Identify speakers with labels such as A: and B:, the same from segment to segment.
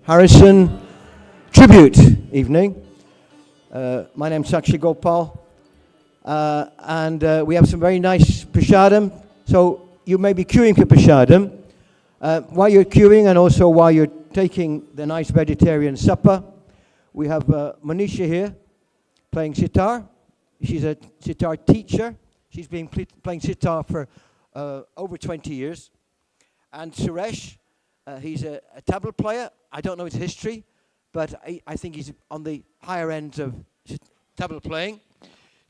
A: Harrison tribute evening. My name's Sakshi Gopal, and we have some very nice prashadam. So you may be queuing for prashadam. While you're queuing and also while you're taking the nice vegetarian supper, we have Manisha here playing sitar. She's a sitar teacher. She's been playing sitar for over 20 years. And Suresh, he's a tabla player. I don't know his history, but I think he's on the higher end of tabla playing.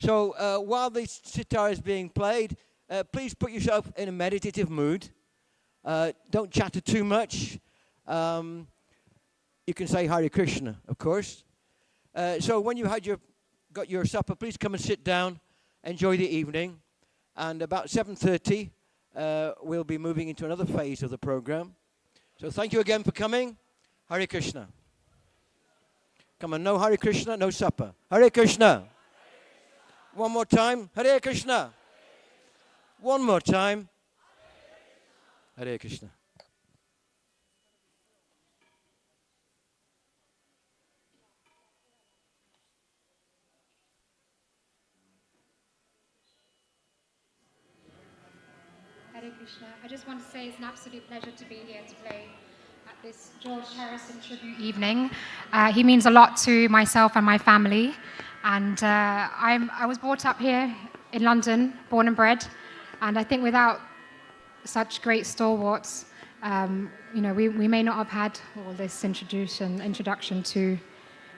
A: So while the sitar is being played, please put yourself in a meditative mood. Don't chatter too much. You can say Hare Krishna, of course. So when you got your supper, please come and sit down, enjoy the evening. And about 7:30, we'll be moving into another phase of the program. So thank you again for coming. Hare Krishna. Come on, no Hare Krishna, no supper. Hare Krishna. One more time. Hare Krishna. One more time. Hare Krishna.
B: Hare Krishna. I just want to say it's an absolute pleasure to be here to play at this George Harrison tribute evening. He means a lot to myself and my family. And I was brought up here in London, born and bred. And I think without such great stalwarts, we may not have had all this introduction to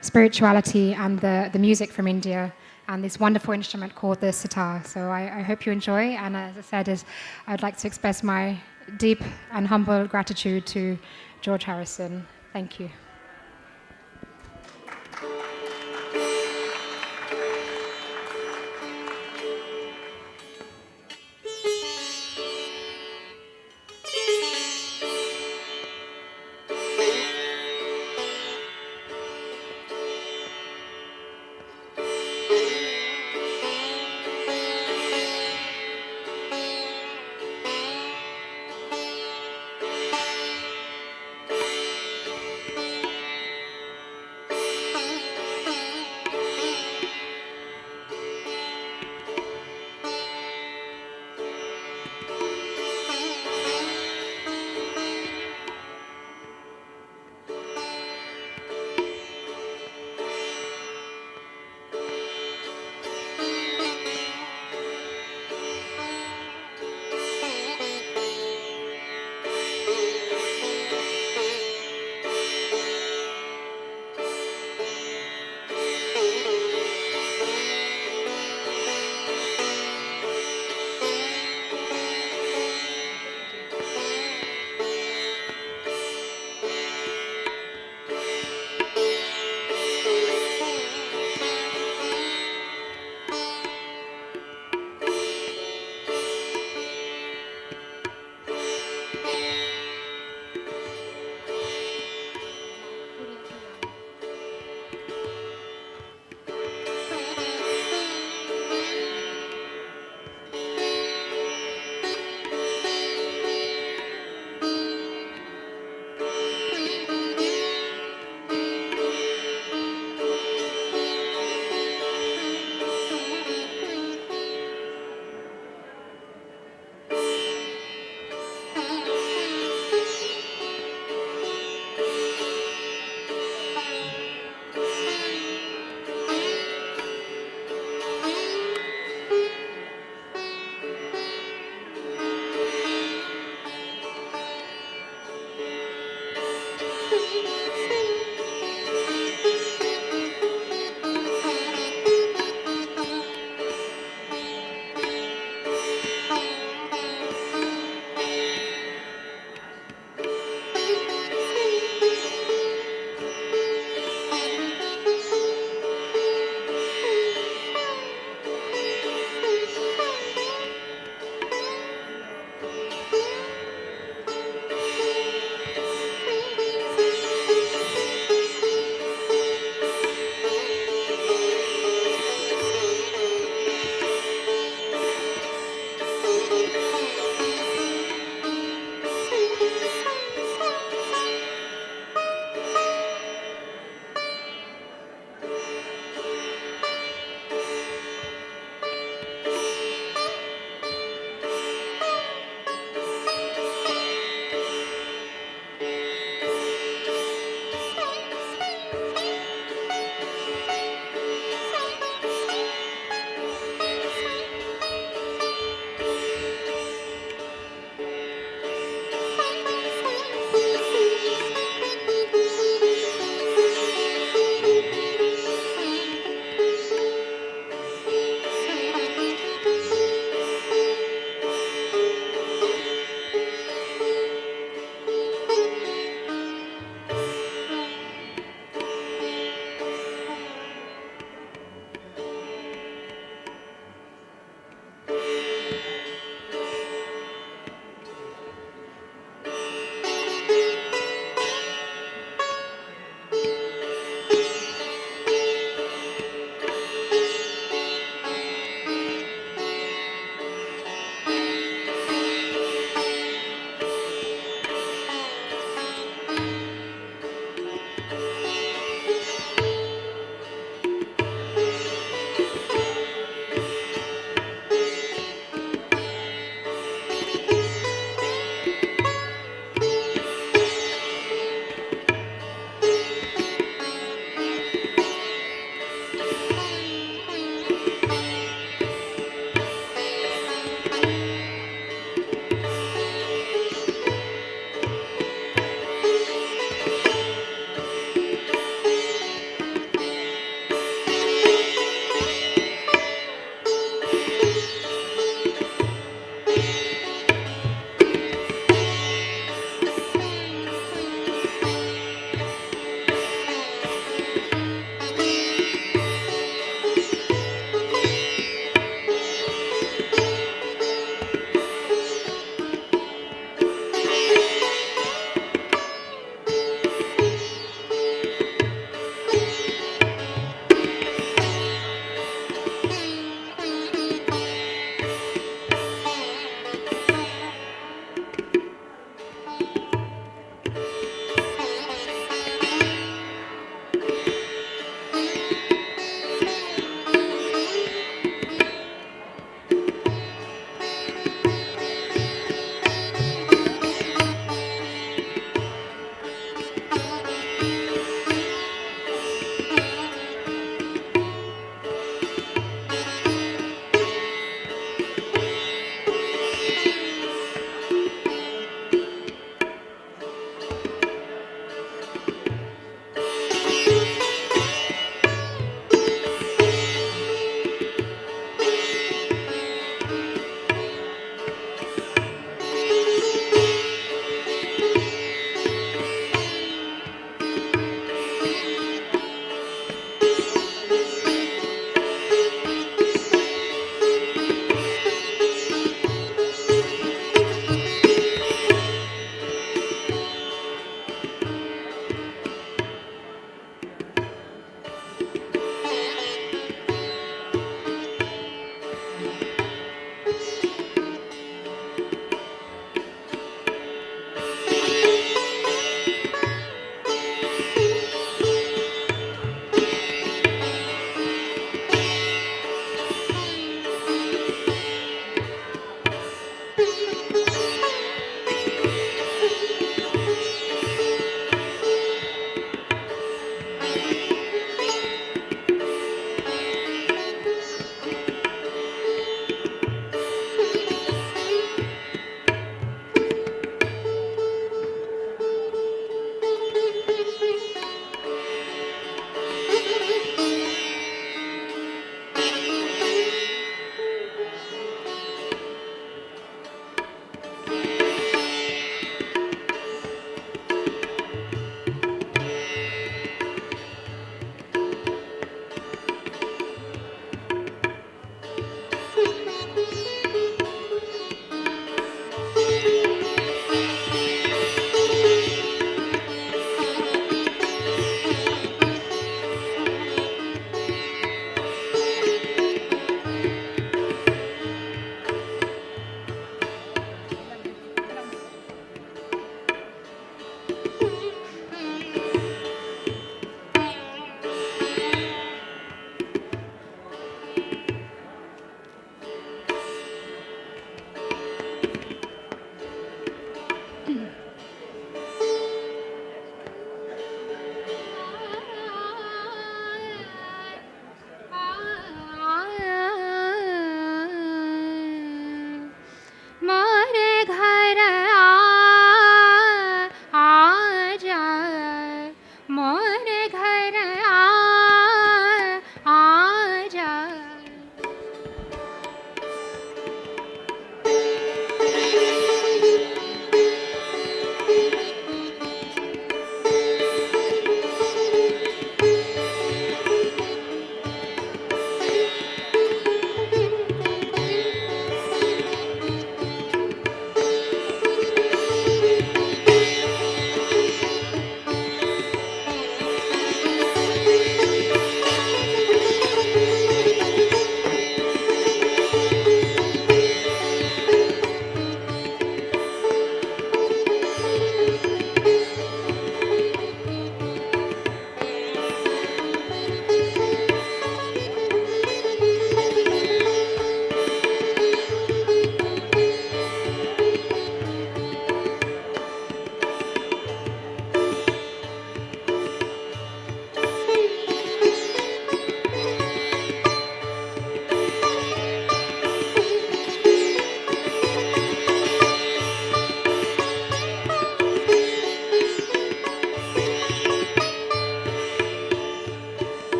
B: spirituality and the music from India and this wonderful instrument called the sitar. So I hope you enjoy. And as I said, I'd like to express my deep and humble gratitude to George Harrison. Thank you.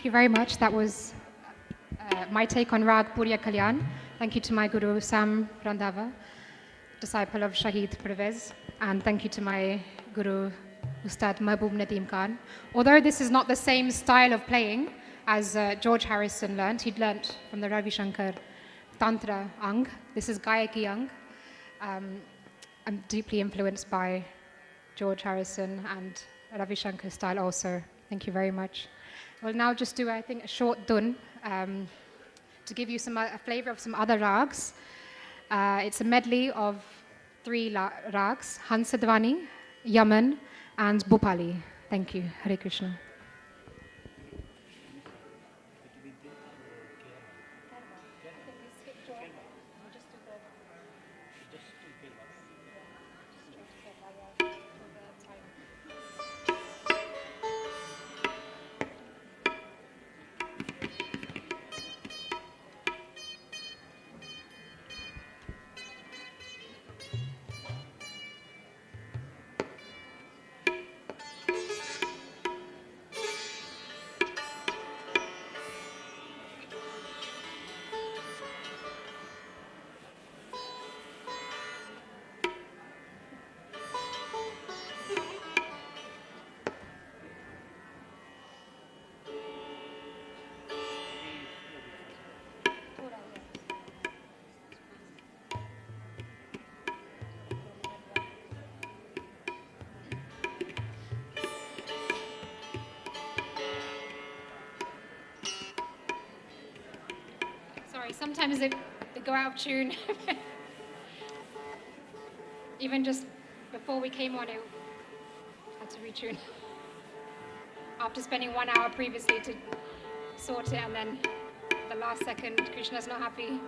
B: Thank you very much. That was my take on Rag Purya Kalyan. Thank you to my Guru Sam Randava, disciple of Shahid Pervez. And thank you to my Guru Ustad Mahbub Nadeem Khan. Although this is not the same style of playing as George Harrison learnt, he'd learnt from the Ravi Shankar Tantra Ang. This is Gayaki Ang. I'm deeply influenced by George Harrison and Ravi Shankar style also. Thank you very much. We'll now just do, I think, a short dun to give you a flavor of some other rags. It's a medley of 3 rags, Hansadvani, Yaman, and Bhupali. Thank you. Hare Krishna. Sorry, sometimes they go out of tune. Even just before we came on, I had to retune. After spending 1 hour previously to sort it, and then the last second, Krishna's not happy.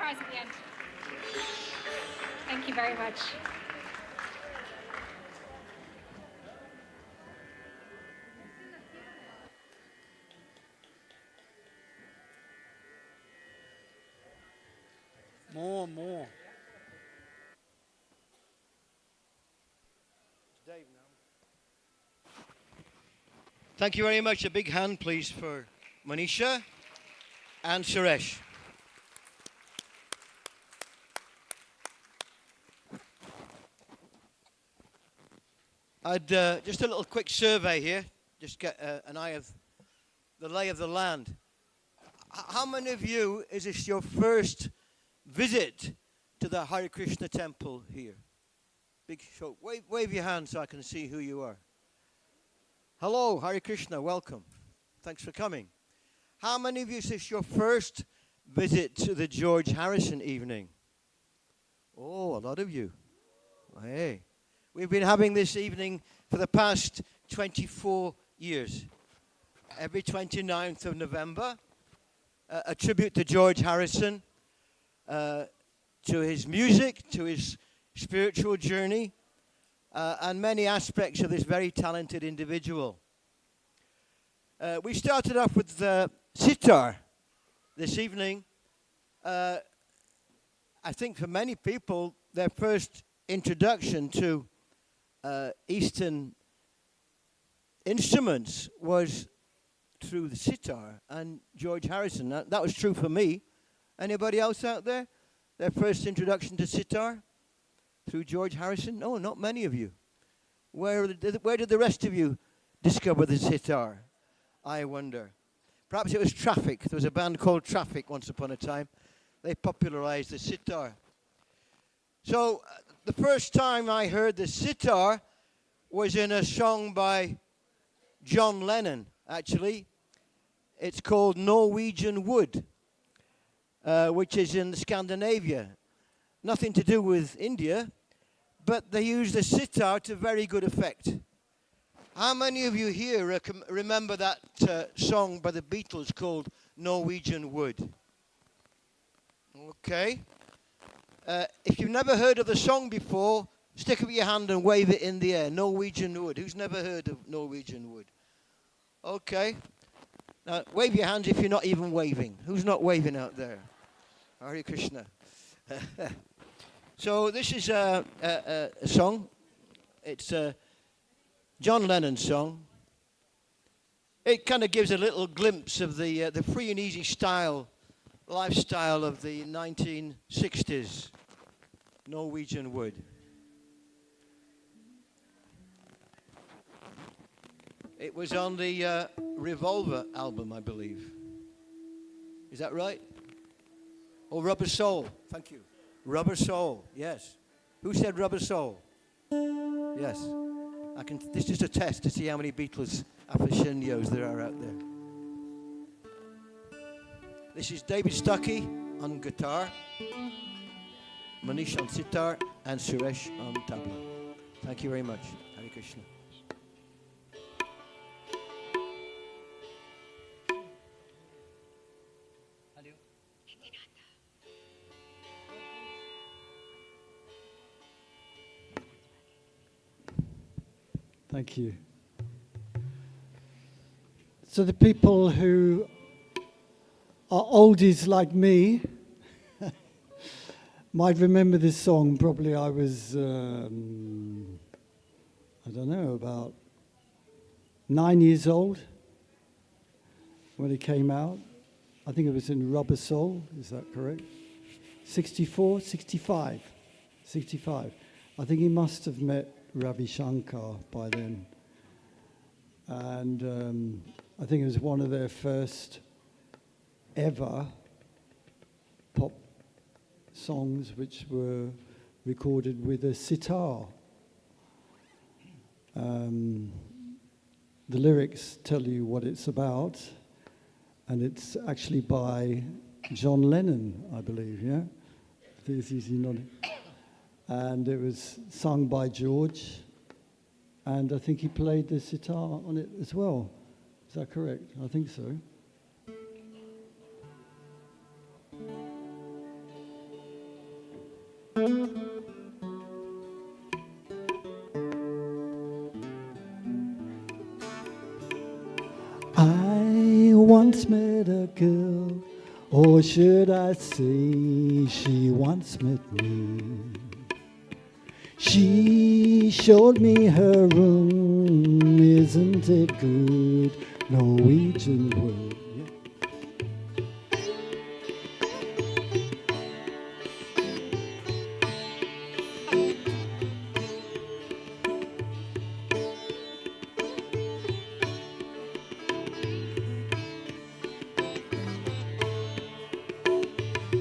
B: surprise at the end. Thank you very much.
C: More.
A: Dave now. Thank you very much. A big hand, please, for Manisha and Suresh. I'd just a little quick survey here, just get an eye of the lay of the land. How many of you is this your first visit to the Hare Krishna temple here? Big show. Wave your hand so I can see who you are. Hello, Hare Krishna, welcome. Thanks for coming. How many of you is this your first visit to the George Harrison evening? Oh, a lot of you. Hey. We've been having this evening for the past 24 years. Every 29th of November, a tribute to George Harrison, to his music, to his spiritual journey, and many aspects of this very talented individual. We started off with the Sitar this evening. I think for many people, their first introduction to Eastern instruments was through the sitar and George Harrison. That was true for me. Anybody else out there? Their first introduction to sitar through George Harrison? No, not many of you. Where did the rest of you discover the sitar? I wonder. Perhaps it was Traffic. There was a band called Traffic once upon a time. They popularized the sitar. So the first time I heard the sitar was in a song by John Lennon, actually. It's called Norwegian Wood, which is in Scandinavia. Nothing to do with India, but they use the sitar to very good effect. How many of you here remember that song by the Beatles called Norwegian Wood? Okay. If you've never heard of the song before, stick up your hand and wave it in the air. Norwegian Wood. Who's never heard of Norwegian Wood? Okay. Now, wave your hands if you're not even waving. Who's not waving out there? Hare Krishna. So this is a song. It's a John Lennon song. It kind of gives a little glimpse of the free and easy lifestyle of the 1960s. Norwegian Wood. It was on the Revolver album, I believe. Is that right? Oh, Rubber Soul. Thank you. Rubber Soul, yes. Who said Rubber Soul? Yes. This is just a test to see how many Beatles aficionados there are out there. This is David Stuckey on guitar, Manish on sitar, and Suresh on tabla. Thank you very much. Hare Krishna.
C: Thank you. So the people who are oldies like me might remember this song. Probably I was, I don't know, about 9 years old when it came out. I think it was in Rubber Soul, is that correct? 64, 65. I think he must have met Ravi Shankar by then. And I think it was one of their first ever pop songs which were recorded with a sitar. The lyrics tell you what it's about, and it's actually by John Lennon, I believe, yeah? There's easy nodding. And it was sung by George, and I think he played the sitar on it as well. Is that correct? I think so. I once met a girl, or should I say she once met me. She showed me her room, isn't it good? Norwegian Wood.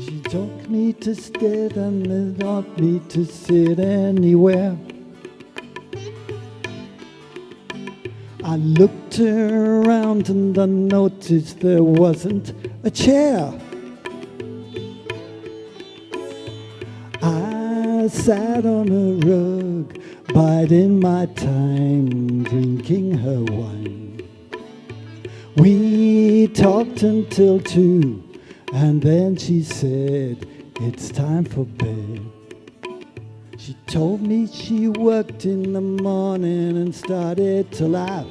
C: She took me to sit and not me to sit anywhere. I looked around and I noticed there wasn't a chair. I sat on a rug, biding my time, drinking her wine. We talked until 2, and then she said, it's time for bed. She told me she worked in the morning and started to laugh.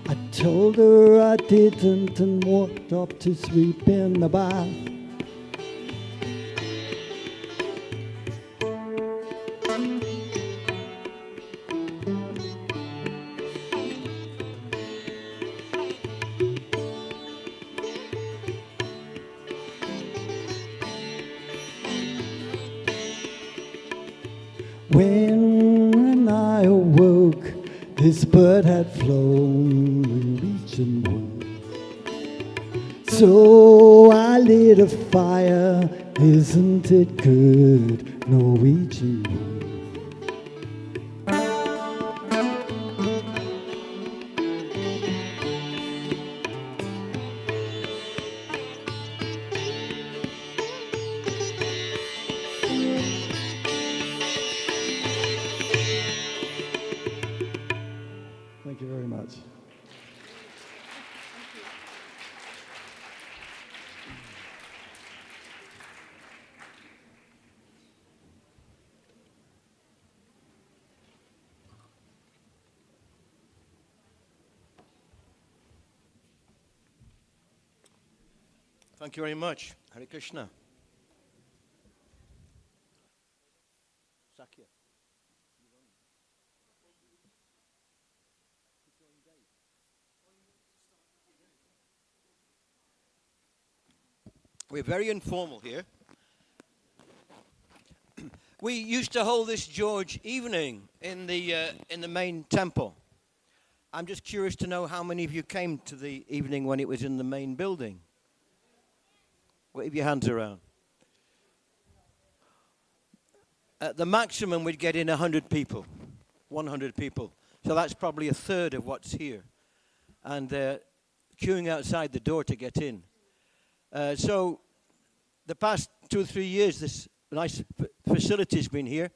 C: I told her I didn't and walked up to sleep in the bath. When I awoke, this bird had flown Norwegian Wood. So I lit a fire, isn't it good? Norwegian Wood. Thank you very much.
A: Thank you very much. Hare Krishna. Sakya. We're very informal here. We used to hold this George evening in the main temple. I'm just curious to know how many of you came to the evening when it was in the main building. Wave your hands around. At the maximum, we'd get in 100 people, 100 people. So that's probably a third of what's here. And queuing outside the door to get in. So the past 2 or 3 years, this nice facility's been here.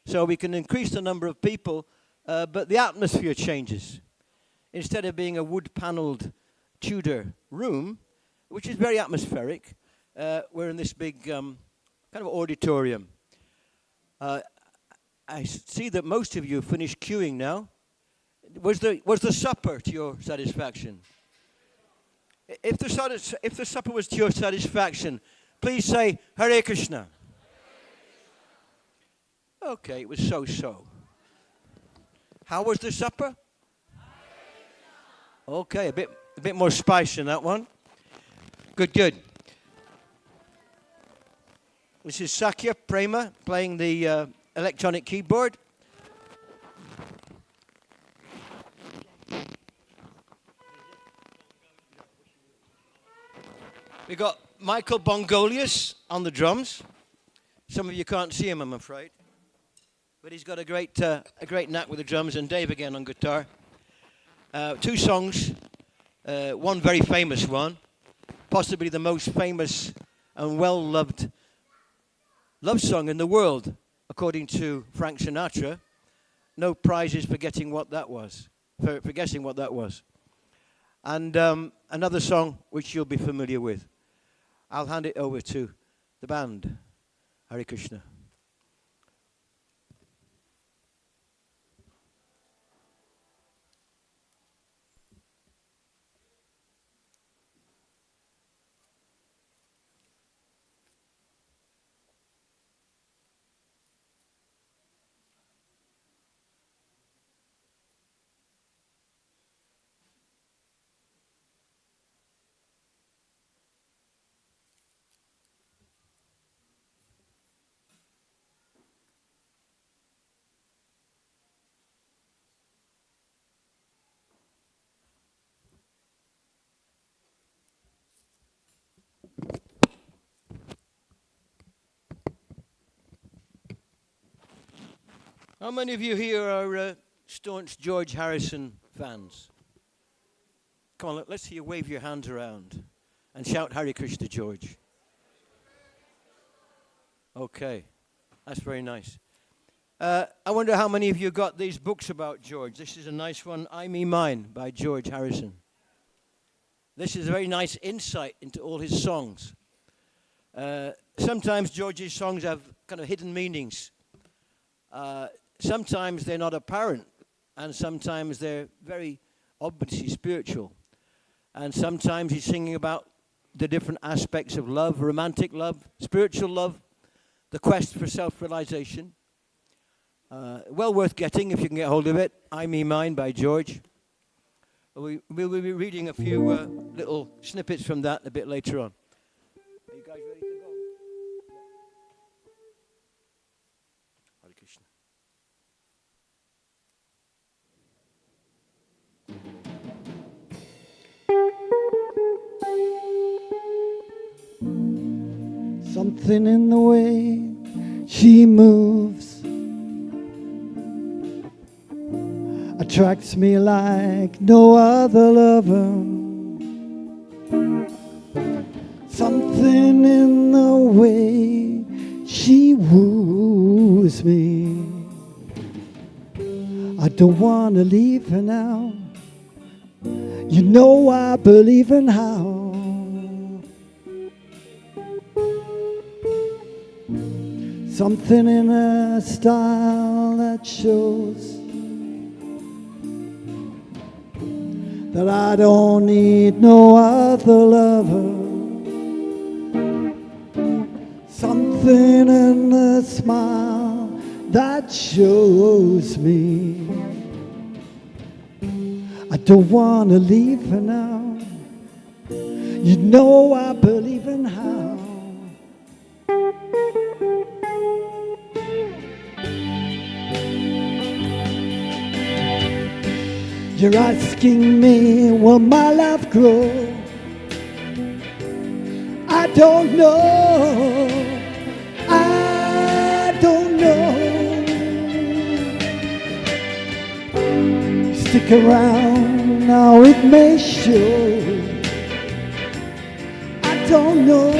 A: So we can increase the number of people, but the atmosphere changes. Instead of being a wood-paneled Tudor room, which is very atmospheric, we're in this big kind of auditorium. I see that most of you finished queuing now. Was the supper to your satisfaction? If the supper was to your satisfaction, please say Hare Krishna. Okay, it was so-so. How was the supper? Okay, a bit more spice in that one. Good. This is Sakya Prema playing the electronic keyboard. We got Michael Bongolius on the drums. Some of you can't see him, I'm afraid, but he's got a great knack with the drums. And Dave again on guitar. 2 songs, one very famous one, possibly the most famous and well-loved love song in the world, according to Frank Sinatra. No prizes for getting what that was, for guessing what that was. And another song which you'll be familiar with. I'll hand it over to the band. Hare Krishna. How many of you here are staunch George Harrison fans? Come on, let's see you wave your hands around and shout Hare Krishna, George. Okay, that's very nice. I wonder how many of you got these books about George. This is a nice one, I Me Mine by George Harrison. This is a very nice insight into all his songs. Sometimes George's songs have kind of hidden meanings. Sometimes they're not apparent, and sometimes they're very obviously spiritual. And sometimes he's singing about the different aspects of love, romantic love, spiritual love, the quest for self-realization. Well worth getting if you can get hold of it. I Me Mine by George. We'll be reading a few little snippets from that a bit later on. Are you guys ready to go? Hare Krishna.
C: Something in the way she moves attracts me like no other lover. Something in the way she woos me. I don't want to leave her now. You know I believe in how. Something in her style that shows that I don't need no other lover. Something in the smile that shows me I don't want to leave her now. You know I believe in how. You're asking me, will my love grow? I don't know. I don't know. Stick around, now it may show. I don't know.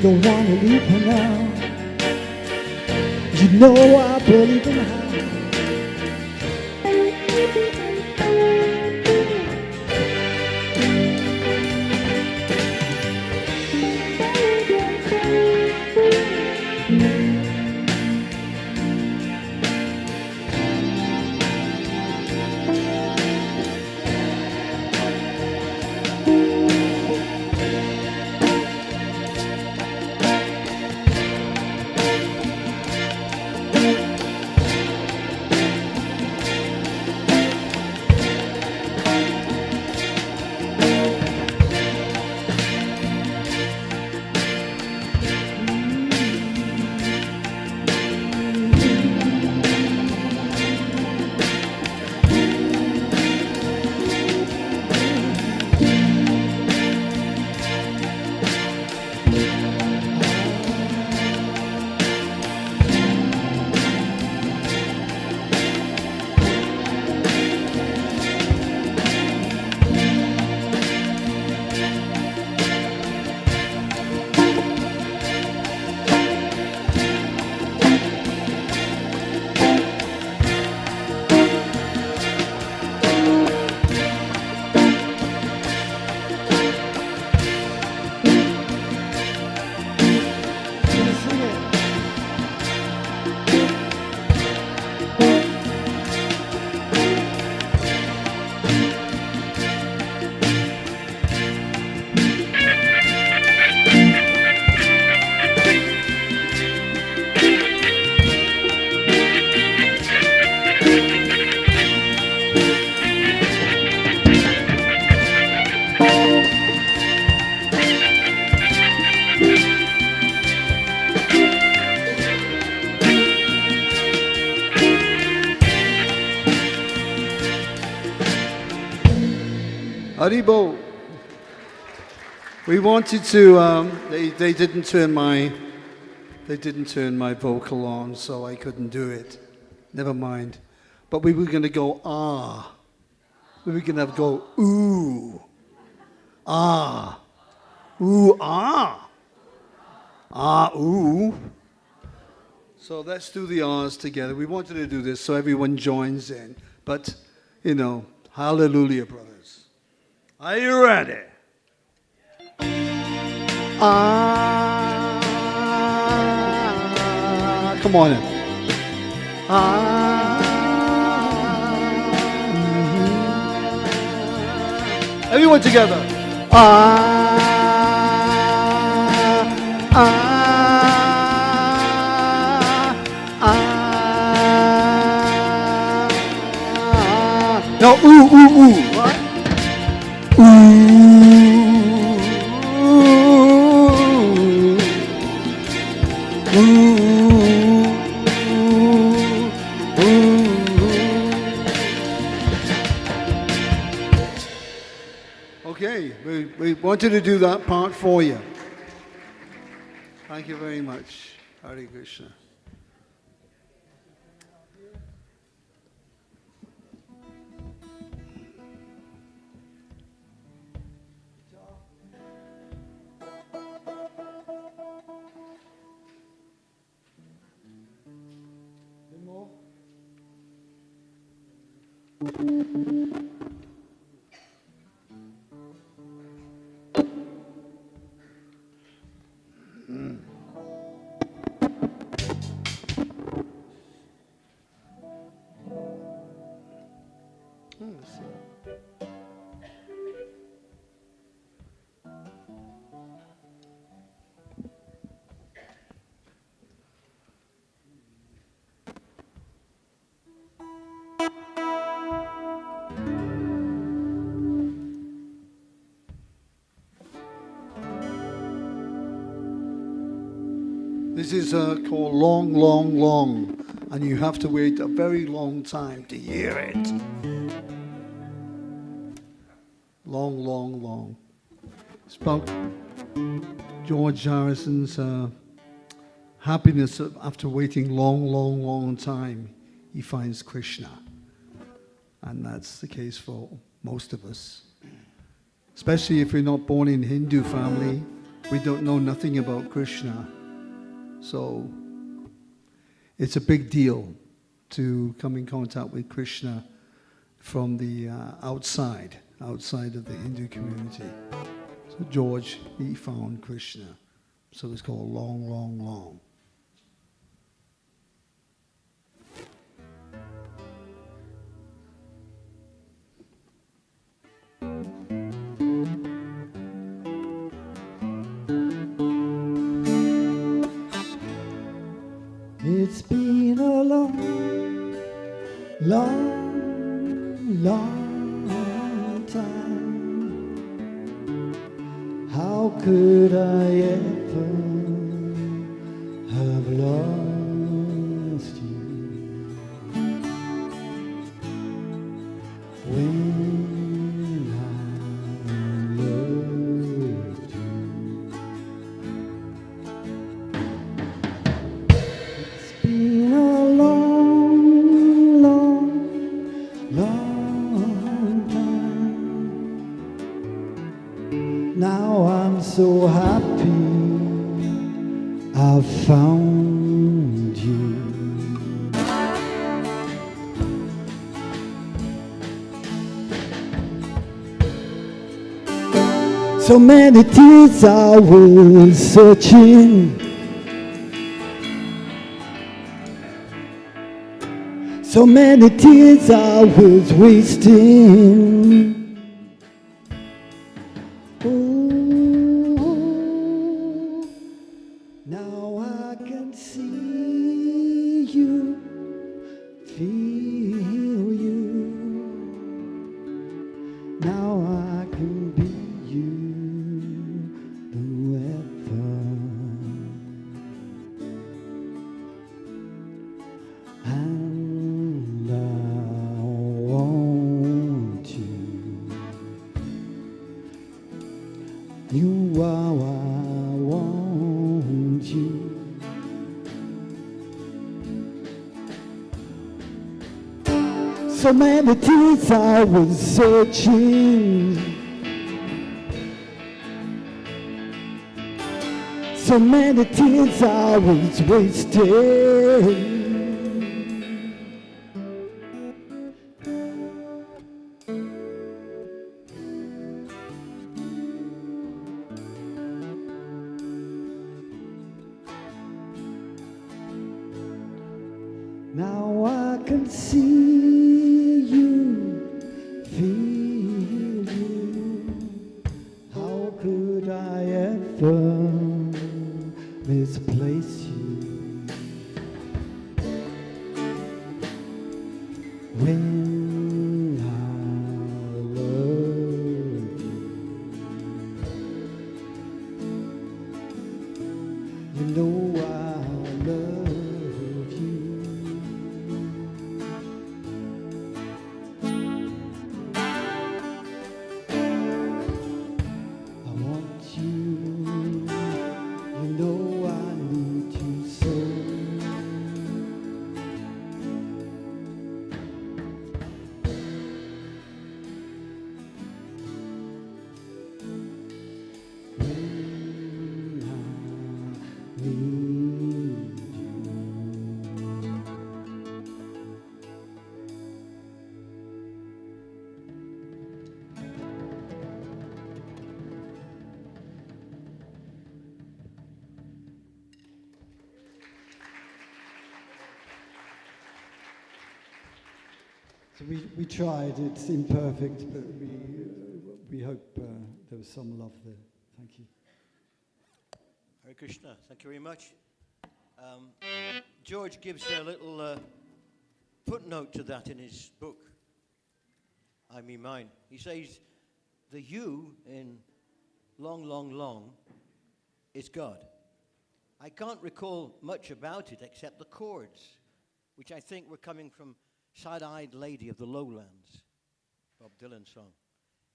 C: Don't want to leave her now. You know I believe in how.
D: Haribo. We wanted to. They didn't turn my vocal on, so I couldn't do it. Never mind. But we were going to go ah. We were going to go ooh, ah, ooh, ah, ah, ooh. So let's do the ahs together. We wanted to do this so everyone joins in. But, hallelujah, brothers. Are you ready? Ah, come on in. Ah, everyone together. Ah, ah. No, ooh, ooh, ooh. What? Ooh, ooh, ooh, ooh. Okay, we wanted to do that part for you. Thank you very much. Hare Krishna. This is called Long, Long, Long, and you have to wait a very long time to hear it. Long, long, long. It's about George Harrison's happiness after waiting long, long, long time. He finds Krishna. And that's the case for most of us. Especially if we're not born in Hindu family, we don't know nothing about Krishna. So it's a big deal to come in contact with Krishna from the outside of the Hindu community. So George, he found Krishna. So it's called Long, Long, Long.
C: It's been a long, long, long time. How could I ever have lost you when I loved you? It's been a long, long, long time. Now I'm so happy I've found you. So many tears I was searching. So many tears I was wasting. Oh, now I can see you, feel you. Now I can be you, the weather. And I want you. You are why I want you. So many tears I was searching. So many tears I was wasting. Now I can see you, feel you. How could I ever misplace you? When I love you, you know I love you. I want you, you know I need you so. When I need you. So we tried. It's imperfect, but we hope there was some love there. Thank you.
A: Hare Krishna, thank you very much. George gives a little footnote to that in his book, I Me Mine. He says, the you in long, long, long is God. I can't recall much about it except the chords, which I think were coming from Sad-Eyed Lady of the Lowlands, Bob Dylan song.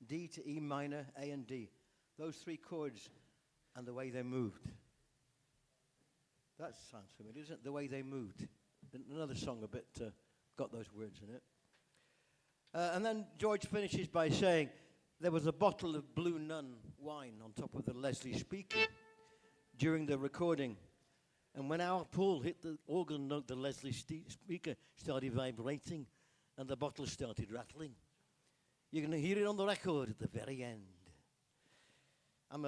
A: D to E minor, A and D. Those three chords and the way they moved. That sounds familiar, isn't it? The way they moved. Another song a bit got those words in it. And then George finishes by saying, there was a bottle of Blue Nun wine on top of the Leslie speaker during the recording. And when our Paul hit the organ note, the Leslie speaker started vibrating and the bottle started rattling. You're going to hear it on the record at the very end. I'm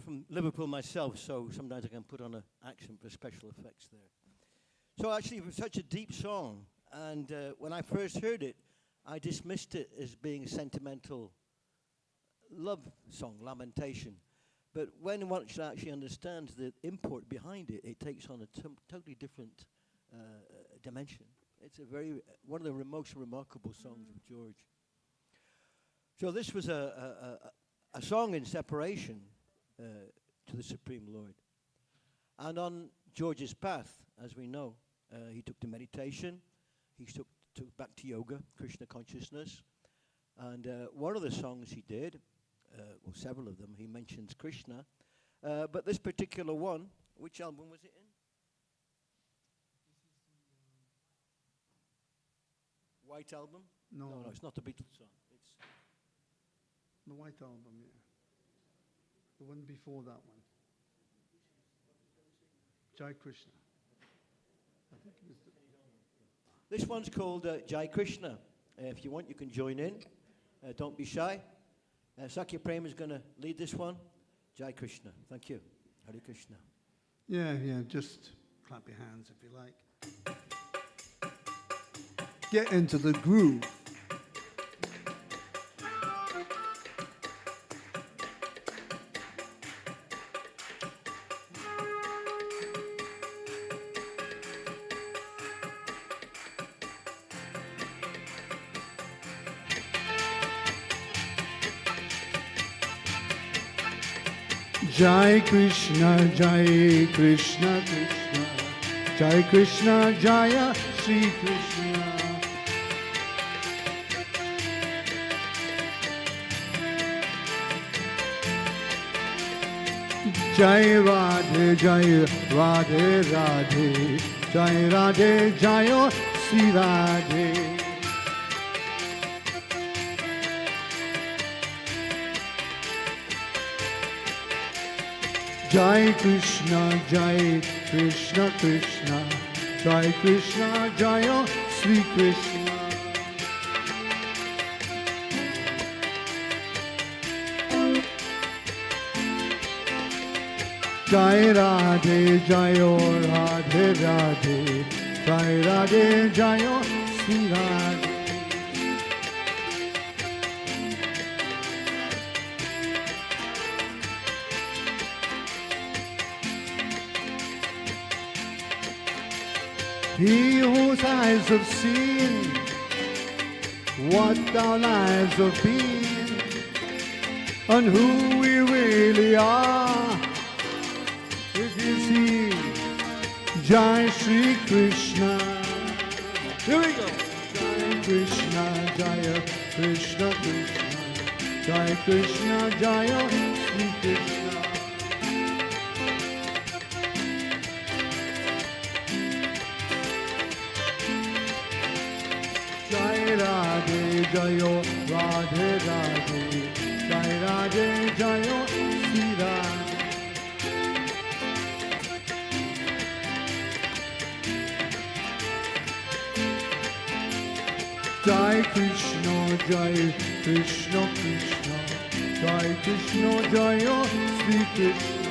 A: from Liverpool myself, so sometimes I can put on an accent for special effects there. So actually, it was such a deep song, and when I first heard it, I dismissed it as being a sentimental love song, lamentation. But when one actually understands the import behind it, it takes on a totally different dimension. It's one of the most remarkable songs of George. So this was a song in separation to the Supreme Lord. And on George's path, as we know, he took to meditation, he took back to yoga, Krishna consciousness. And one of the songs he did, well, several of them, he mentions Krishna. But this particular one, which album was it in? White Album?
D: No.
A: No, it's not the Beatles song. It's
D: The White Album, yeah. The one before that one. Jai Krishna. I think it was
A: this one's called Jai Krishna. If you want, you can join in. Don't be shy. Sakya Prem is going to lead this one. Jai Krishna. Thank you. Hare Krishna.
D: Yeah, just clap your hands if you like. Get into the groove. Jai Krishna, Jai Krishna, Krishna, Jai Krishna, Jaya Shri Krishna. Jai Radhe, Jai Radhe Radhe, Jai Radhe, Jai Sri Radhe. Jai Krishna, Jai Krishna Krishna, Jai Krishna, Jai Sri Krishna. Jai Radhe, Jai Radhe Radhe, Jai Radhe, Jai Sri Radhe. He whose eyes have seen what our lives have been and who we really are, it is he, Jai Shri Krishna. Here we go. Jai Krishna, Jai Krishna Krishna, Jai Krishna, Jai Shri Krishna. Jai Radhe, Jayo Radhe Radhe, Jai Radhe, Jayo Sri Radhe. Jai Krishna, Jai Krishna Krishna, Jai Krishna, Jaya Sri Krishna.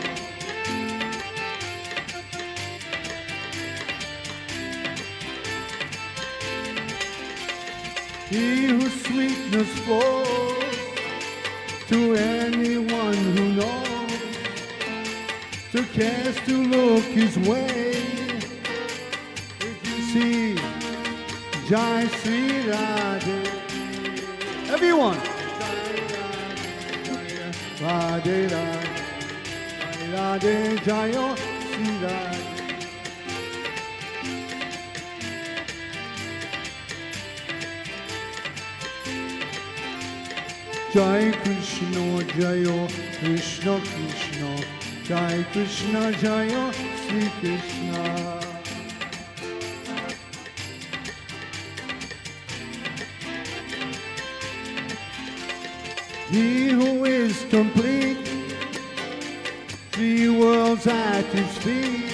D: He whose sweetness flows to anyone who knows, to cares to look his way. If you see Jai Sri Radhe, everyone. Radhe Radhe, Radhe Jaya Sri Radhe. Jai Krishna, Jaya Krishna Krishna, Jai Krishna, Jaya Sri Krishna. He who is complete, 3 worlds at his feet,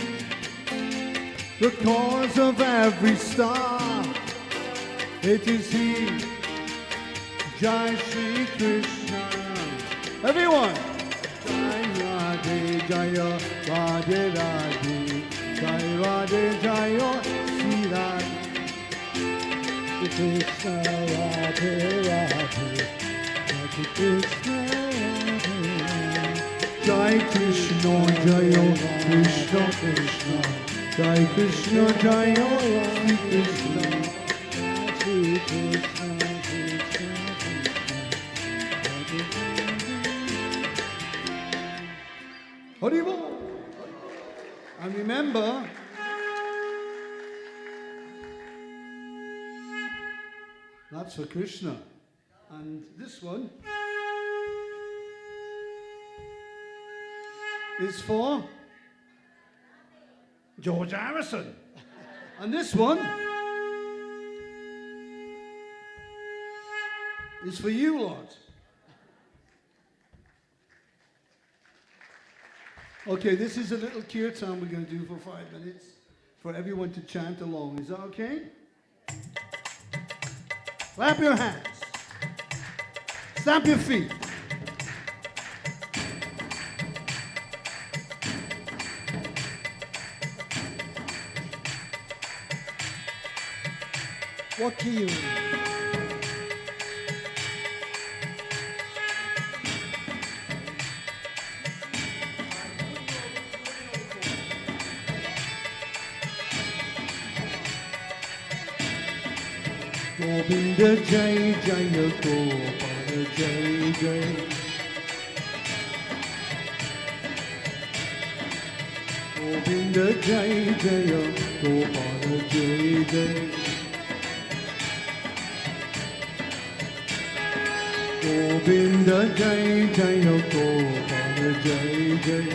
D: the cause of every star, it is he, Jai Shri Krishna. Everyone! Jai Radhe, Jaya Radhe Radhe, Jai Radhe, Jaya Sri Radhe. Krishna Radhe Radhe, Krishna Radhe. Jai Krishna, Jaya Krishna Krishna, Jai Krishna, Jaya Sri Krishna. Sri Krishna. Haribol. And remember, that's for Krishna. And this one is for George Harrison. And this one is for you lot. Okay, this is a little kirtan we're going to do for 5 minutes for everyone to chant along. Is that okay? Clap your hands. Stamp your feet.
C: What key are you in?
D: Govinda Jai Jaya Gopala Jai Jai. Govinda Jai Jaya Gopala Jai Jai. Govinda Jai Jaya Gopala Jai Jai.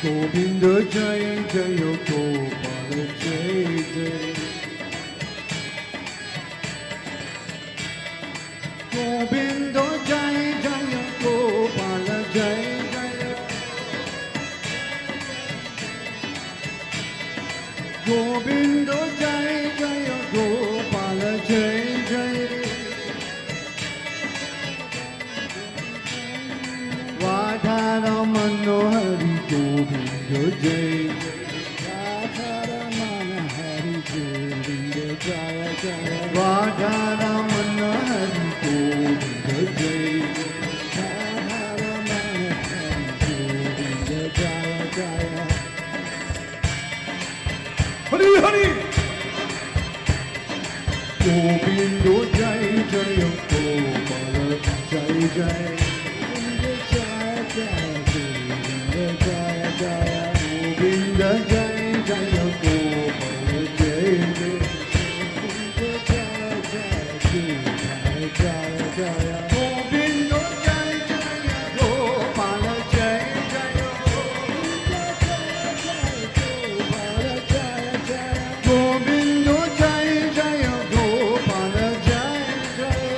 D: Govinda Jaya Jaya Gopala Jaya Jaya. Govinda Jaya Jaya Gopala Jaya Jaya. Govinda Jaya Jaya Gopala Jaya Jaya. Radha Hari Govinda Jaya Jaya. Radha Hari Govinda Jaya Jaya. Hari Hari Govinda Jaya Jaya Gopala Jaya Jaya. Govinda Jaya Jaya Gopala Jaya Jaya. Govinda Jaya Jaya Gopala Jaya Jaya. Govinda Jaya Jaya Gopala Jaya Jaya.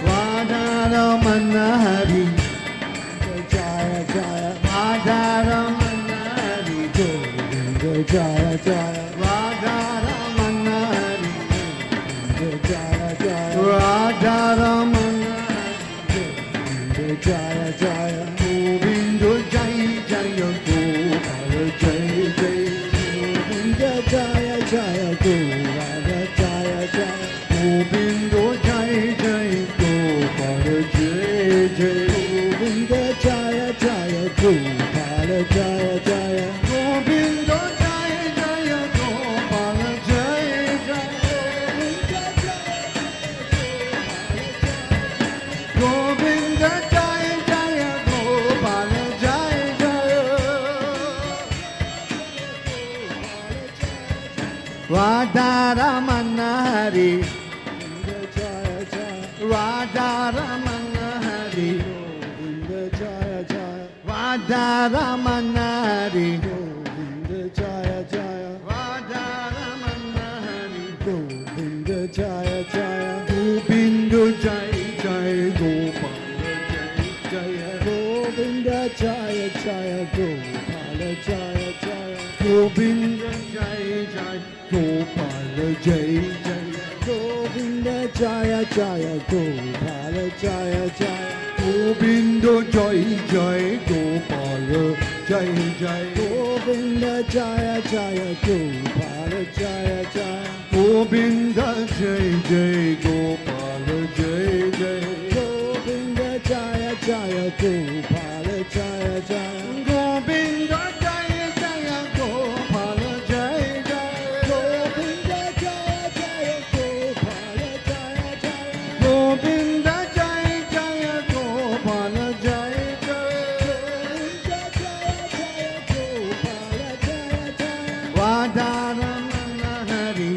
D: Radha Ramana Hari Jaya Jaya. Radha Ramana Hari Govinda Jaya Jaya. Radha Ramana Hari Govinda Jaya Jaya. Radha Ramana Hari Govinda Jaya Jaya. Govinda Jaya Jaya Gopala Jaya Jaya. Govinda Jaya Jaya Gopala Jaya Jaya. Govinda Jaya Jaya Gopala Jaya Jaya. Govinda Jaya Jaya Gopala Jaya Jaya. Govinda Jaya Jaya Gopala Jaya Jaya. Govinda Jaya Jaya Gopala Jaya Jaya. Radha Ramana Hari Radha Ramana Hari Radha Ramana Hari Govinda Jaya Jaya. Radha Ramana Hari Govinda Jaya Jaya. Govinda Jaya Jaya Gopala Jaya Jaya. Govinda Jaya Jaya Gopala Jaya Jaya. Govinda Jaya Jaya Gopala Jaya Jaya. Govinda Jaya Jaya Gopala Jaya Jaya. Govinda Jaya Jaya Gopala Jaya Jaya. Govinda Jaya Jaya Gopala Jaya Jaya. Govinda Jaya Jaya Gopala Jaya Jaya. Govinda Jaya Jaya Gopala Jaya Jaya. Govinda Jaya Jaya Gopala Jaya Jaya. Govinda Jaya Jaya Gopala Jaya Jaya. Govinda Jaya Jaya Gopala Jaya Jaya. Govinda Jaya Jaya Gopala Jaya Jaya. Radha Ramana Hari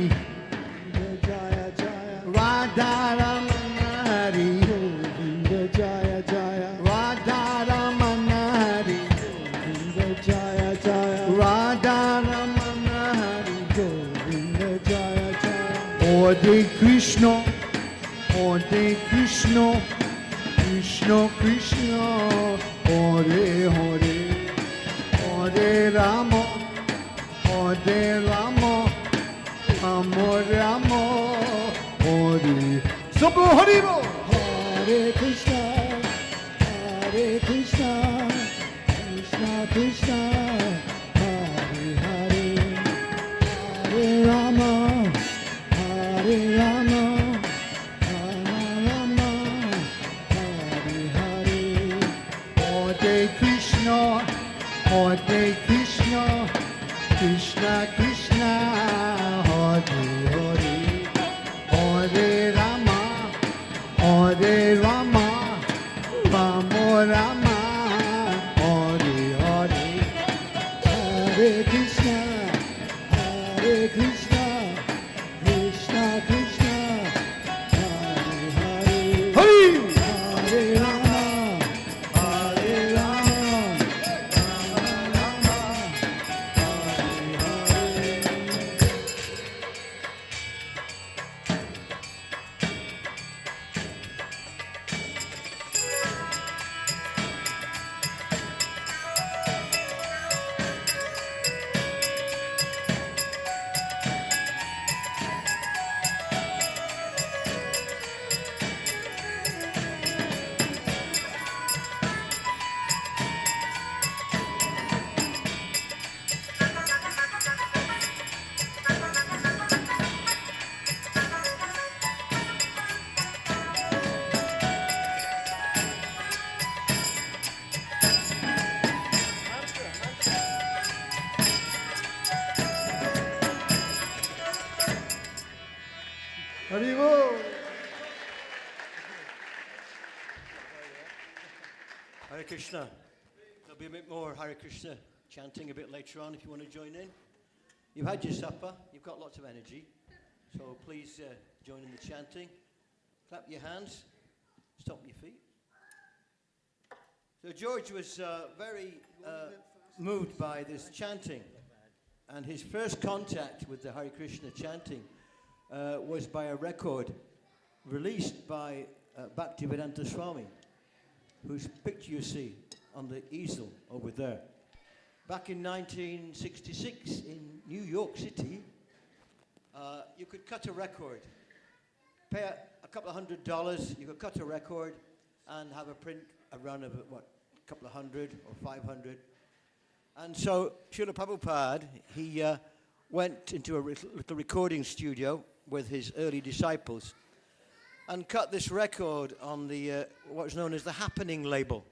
D: Jaya Jaya. Radha Ramana Hari Govinda Jaya Jaya. Radha Ramana Hari Govinda Jaya Jaya. Radha Ramana Hari Govinda Jaya Jaya. Hare Krishna, Hare Krishna, Krishna Krishna, Hare Hare, Hare Rama, Hare Rama, Rama Rama, Hare. Sabro Hari Bol. Hare Krishna, Hare Krishna, Krishna Krishna, Hare Hare, Hare Rama, Hare Rama, Rama Rama, Hare Hare. Hare Krishna, Hare Krishna, Krishna Krishna, Hare Hare, Hare Rama, Hare Rama, Rama Rama, Hare Hare. Hare Krishna, Hare Krishna, Krishna Krishna, Haribol.
A: Hare Krishna. There'll be a bit more Hare Krishna chanting a bit later on if you want to join in. You've had your supper. You've got lots of energy. So please join in the chanting. Clap your hands. Stomp your feet. So George was very moved by this chanting. And his first contact with the Hare Krishna chanting was by a record released by Bhaktivedanta Swami, whose picture you see on the easel over there. Back in 1966 in New York City, you could cut a record. Pay a couple of $100, you could cut a record and have a run of a couple of hundred or 500. And so Srila Prabhupada, he went into a little recording studio with his early disciples and cut this record on the what was known as the Happening label.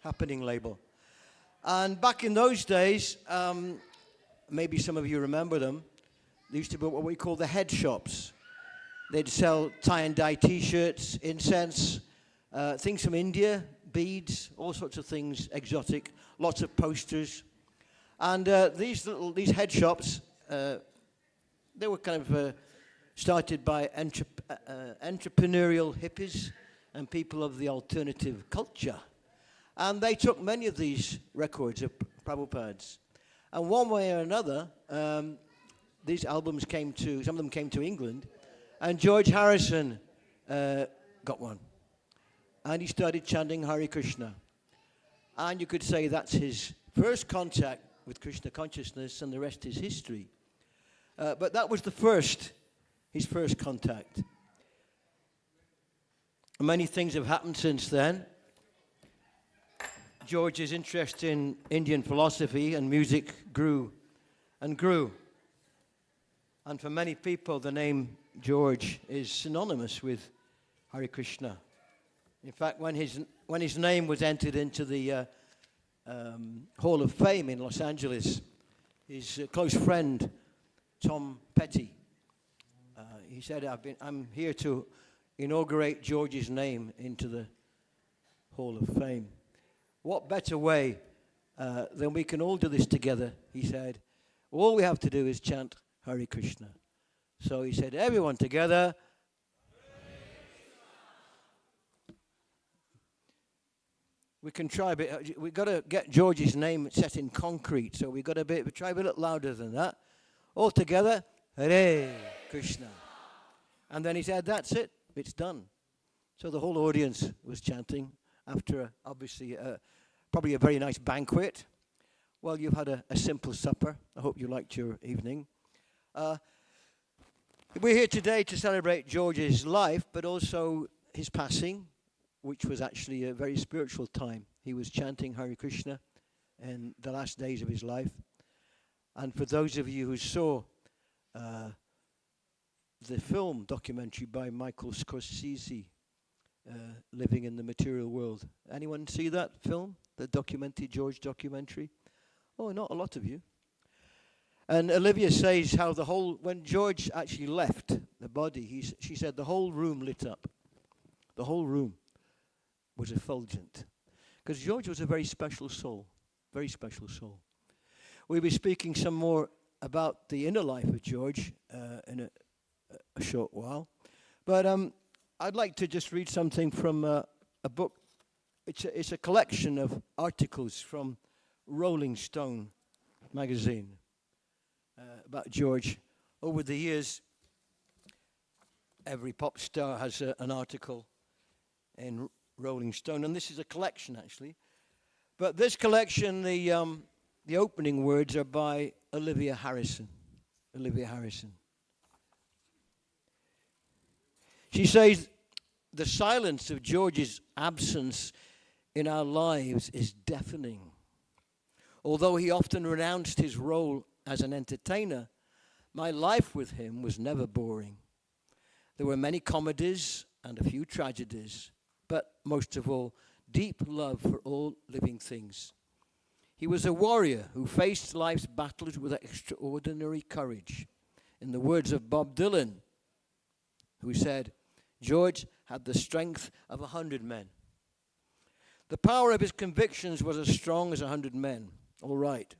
A: Happening label. And back in those days, maybe some of you remember them, there used to be what we call the head shops. They'd sell tie and dye T-shirts, incense, things from India, beads, all sorts of things, exotic, lots of posters. And these head shops, they were kind of started by entrepreneurial hippies and people of the alternative culture. And they took many of these records of Prabhupada's. And one way or another, these albums some of them came to England, and George Harrison got one. And he started chanting Hare Krishna. And you could say that's his first contact with Krishna consciousness, and the rest is history. But that was his first contact. Many things have happened since then. George's interest in Indian philosophy and music grew and grew. And for many people, the name George is synonymous with Hare Krishna. In fact, when his name was entered into the Hall of Fame in Los Angeles, his close friend, Tom Petty, he said, I'm here to inaugurate George's name into the Hall of Fame. What better way than we can all do this together, he said. All we have to do is chant Hare Krishna. So he said, everyone together. We can try a bit. We've got to get George's name set in concrete. So we've got to try a bit louder than that. All together, Hare Krishna. And then he said, that's it. It's done. So the whole audience was chanting after, obviously, probably a very nice banquet. Well, you've had a simple supper. I hope you liked your evening. We're here today to celebrate George's life, but also his passing, which was actually a very spiritual time. He was chanting Hare Krishna in the last days of his life. And for those of you who saw the film documentary by Michael Scorsese, Living in the Material World. Anyone see that film, the documented George documentary? Oh, not a lot of you. And Olivia says how when George actually left the body, she said the whole room lit up. The whole room was effulgent. Because George was a very special soul, very special soul. We'll be speaking some more about the inner life of George in a short while. But I'd like to just read something from a book. It's a collection of articles from Rolling Stone magazine about George. Over the years, every pop star has an article in Rolling Stone, and this is a collection, actually. But this collection, the opening words are by Olivia Harrison. Olivia Harrison. She says, the silence of George's absence in our lives is deafening. Although he often renounced his role as an entertainer, my life with him was never boring. There were many comedies and a few tragedies, but most of all, deep love for all living things. He was a warrior who faced life's battles with extraordinary courage. In the words of Bob Dylan, who said, George had the strength of 100 men. The power of his convictions was as strong as 100 men. All right.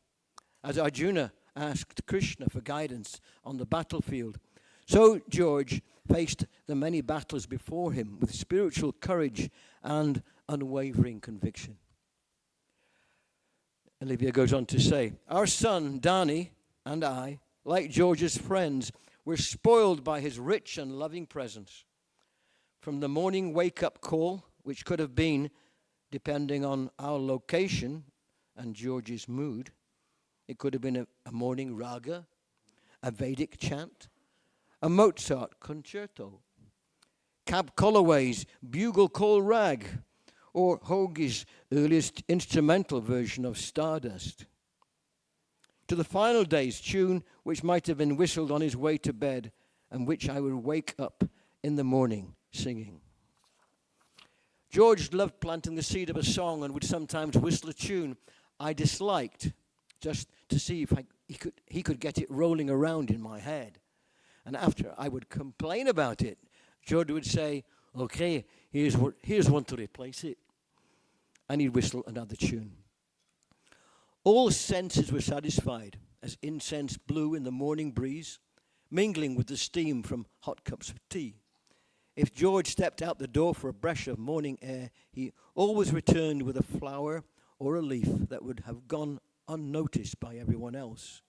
A: As Arjuna asked Krishna for guidance on the battlefield, so George faced the many battles before him with spiritual courage and unwavering conviction. Olivia goes on to say, our son, Danny, and I, like George's friends, were spoiled by his rich and loving presence. From the morning wake-up call, which could have been, depending on our location and George's mood, it could have been a morning raga, a Vedic chant, a Mozart concerto, Cab Calloway's bugle call rag, or Hoagie's earliest instrumental version of Stardust, to the final day's tune, which might have been whistled on his way to bed, and which I would wake up in the morning singing. George loved planting the seed of a song and would sometimes whistle a tune I disliked, just to see if he could get it rolling around in my head. And after I would complain about it, George would say, okay, here's one to replace it. And he'd whistle another tune. All senses were satisfied as incense blew in the morning breeze, mingling with the steam from hot cups of tea. If George stepped out the door for a breath of morning air, he always returned with a flower or a leaf that would have gone unnoticed by everyone else.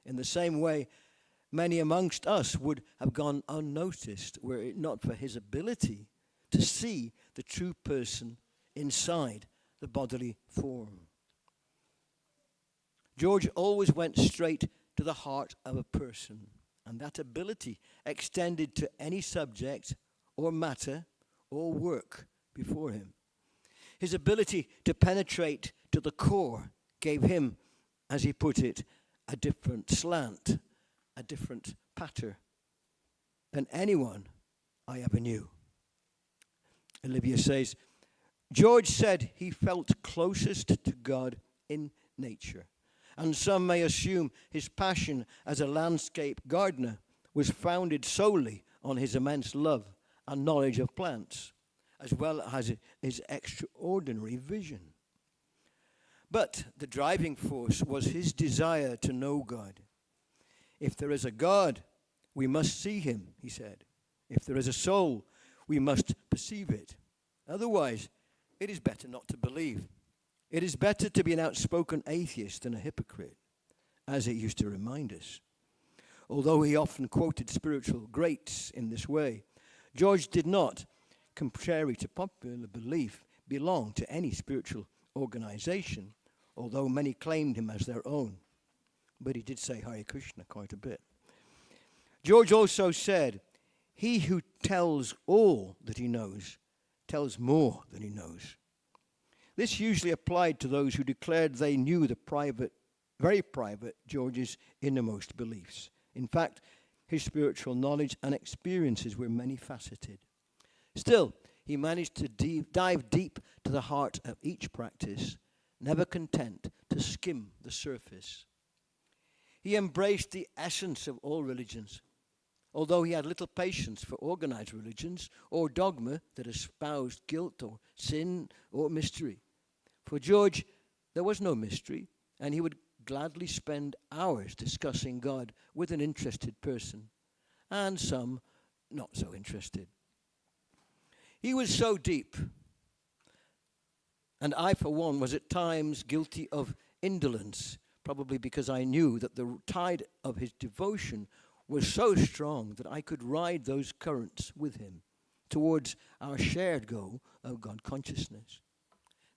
A: In the same way, many amongst us would have gone unnoticed were it not for his ability to see the true person inside the bodily form. George always went straight to the heart of a person, and that ability extended to any subject or matter or work before him. His ability to penetrate to the core gave him, as he put it, a different slant, a different pattern than anyone I ever knew. Olivia says, George said he felt closest to God in nature, and some may assume his passion as a landscape gardener was founded solely on his immense love and knowledge of plants, as well as his extraordinary vision. But the driving force was his desire to know God. If there is a God, we must see him, he said. If there is a soul, we must perceive it. Otherwise, it is better not to believe. It is better to be an outspoken atheist than a hypocrite, as it used to remind us. Although he often quoted spiritual greats in this way, George did not, contrary to popular belief, belong to any spiritual organization, although many claimed him as their own. But he did say Hare Krishna quite a bit. George also said, he who tells all that he knows tells more than he knows. This usually applied to those who declared they knew the private, very private George's innermost beliefs. In fact, his spiritual knowledge and experiences were many-faceted. Still, he managed to dive deep to the heart of each practice, never content to skim the surface. He embraced the essence of all religions, although he had little patience for organized religions or dogma that espoused guilt or sin or mystery. For George, there was no mystery, and he would gladly spend hours discussing God with an interested person, and some not so interested. He was so deep, and I, for one, was at times guilty of indolence, probably because I knew that the tide of his devotion was so strong that I could ride those currents with him towards our shared goal of God consciousness.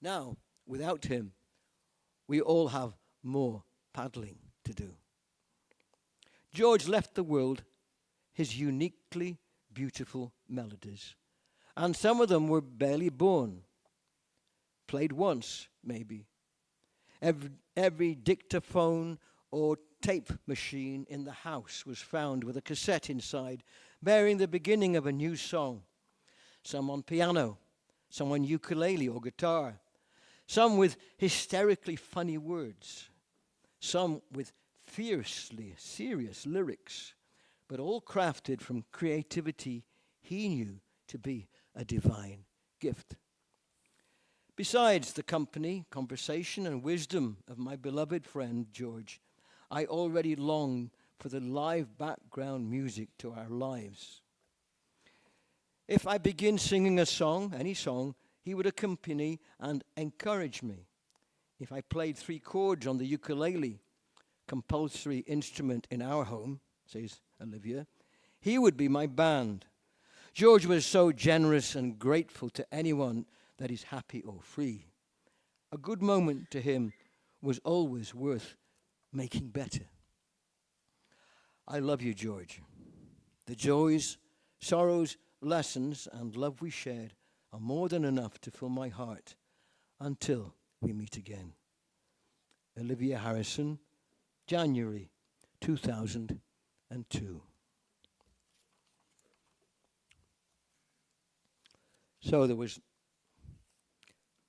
A: Now, without him, we all have more paddling to do. George left the world his uniquely beautiful melodies, and some of them were barely born, played once, maybe. Every dictaphone or tape machine in the house was found with a cassette inside, bearing the beginning of a new song. Some on piano, some on ukulele or guitar, some with hysterically funny words, some with fiercely serious lyrics, but all crafted from creativity he knew to be a divine gift. Besides the company, conversation, and wisdom of my beloved friend George, I already longed for the live background music to our lives. If I begin singing a song, any song, he would accompany and encourage me. If I played 3 chords on the ukulele, compulsory instrument in our home, says Olivia, he would be my band. George was so generous and grateful to anyone that is happy or free. A good moment to him was always worth making better. I love you, George. The joys, sorrows, lessons, and love we shared are more than enough to fill my heart until we meet again. Olivia Harrison, January 2002. So there was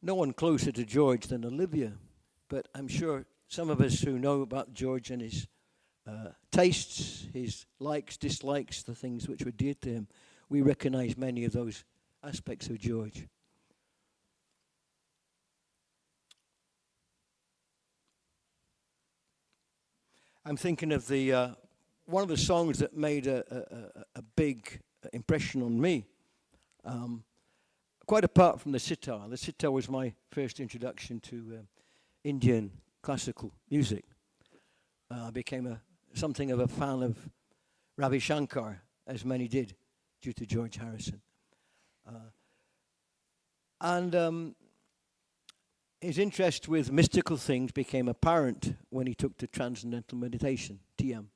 A: no one closer to George than Olivia, but I'm sure some of us who know about George and his tastes, his likes, dislikes, the things which were dear to him, we recognize many of those aspects of George. I'm thinking of the one of the songs that made a big impression on me. Quite apart from the sitar. The sitar was my first introduction to Indian classical music. I became something of a fan of Ravi Shankar, as many did, due to George Harrison. And his interest with mystical things became apparent when he took to transcendental meditation, TM.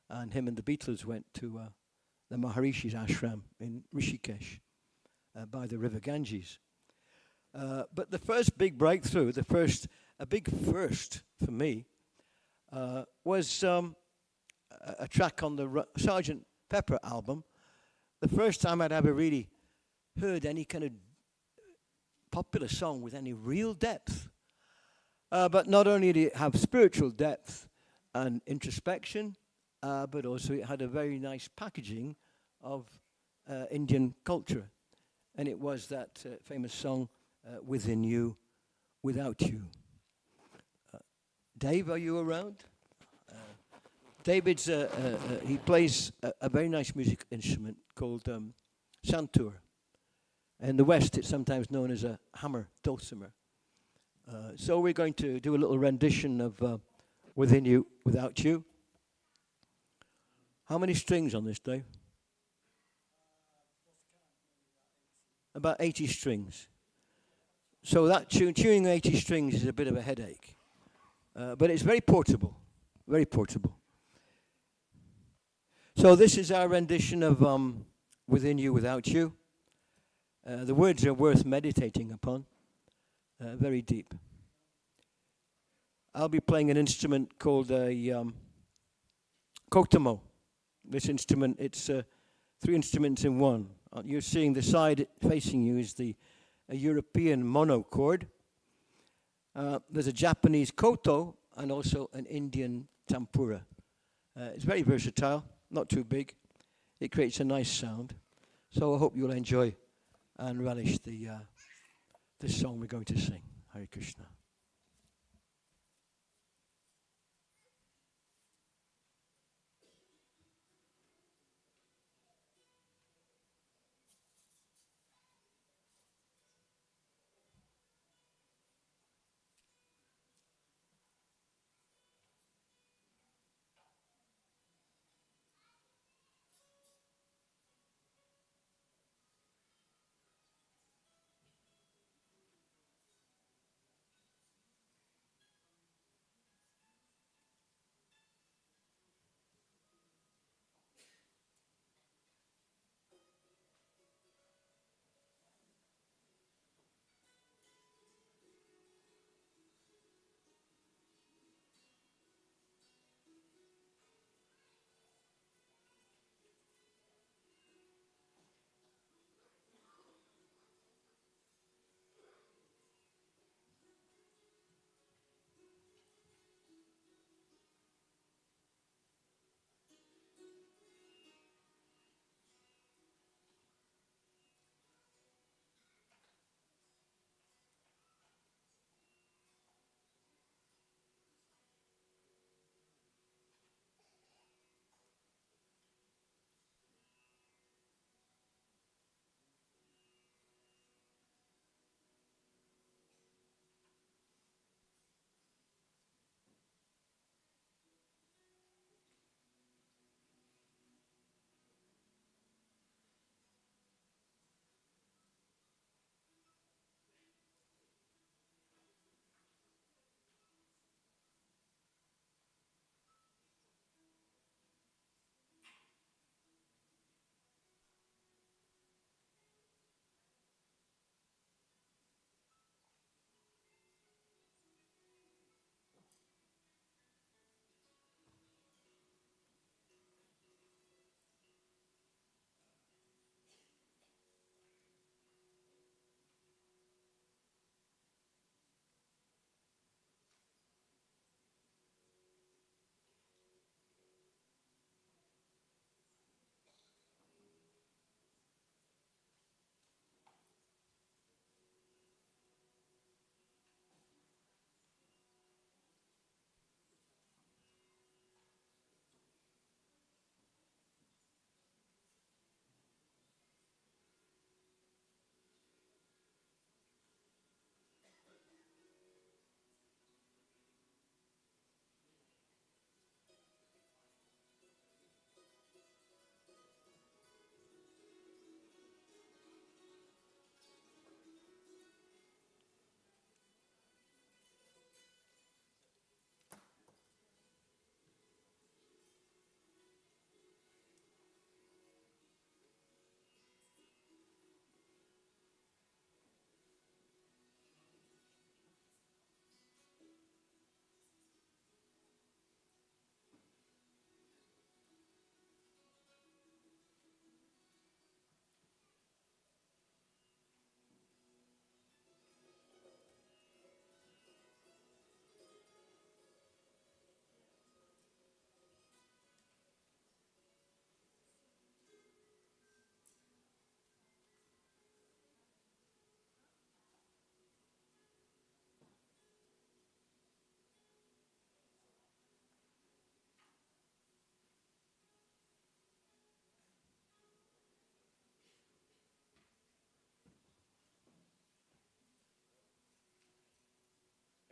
A: And him and the Beatles went to the Maharishi's ashram in Rishikesh by the river Ganges. But the first big breakthrough, a big first for me, was a track on the Sgt. Pepper album. The first time I'd ever really heard any kind of popular song with any real depth. But not only did it have spiritual depth and introspection, but also it had a very nice packaging of Indian culture. And it was that famous song, Within You, Without You. Dave, are you around? David's, he plays a very nice music instrument called santur. In the West, it's sometimes known as a hammer dulcimer. So we're going to do a little rendition of Within You, Without You. How many strings on this, Dave? About 80 strings. So that tuning 80 strings is a bit of a headache. But it's very portable, very portable. So this is our rendition of Within You, Without You. The words are worth meditating upon, very deep. I'll be playing an instrument called a kotomo. This instrument, it's 3 instruments in one. You're seeing the side facing you is a European monochord. There's a Japanese koto and also an Indian tampura. It's very versatile, not too big. It creates a nice sound. So I hope you'll enjoy and relish this song we're going to sing. Hare Krishna.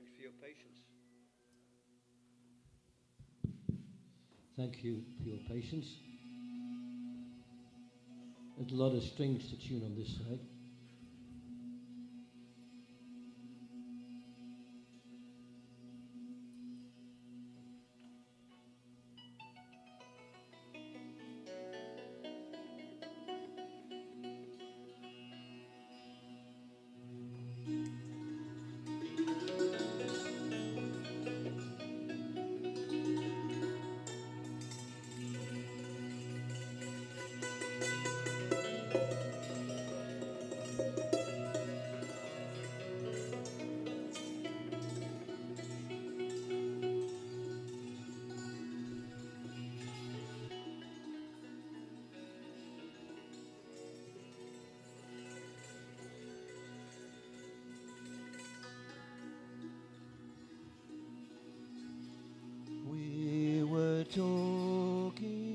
A: Thanks for your patience.
E: Thank you for your patience. There's a lot of strings to tune on this side. We were talking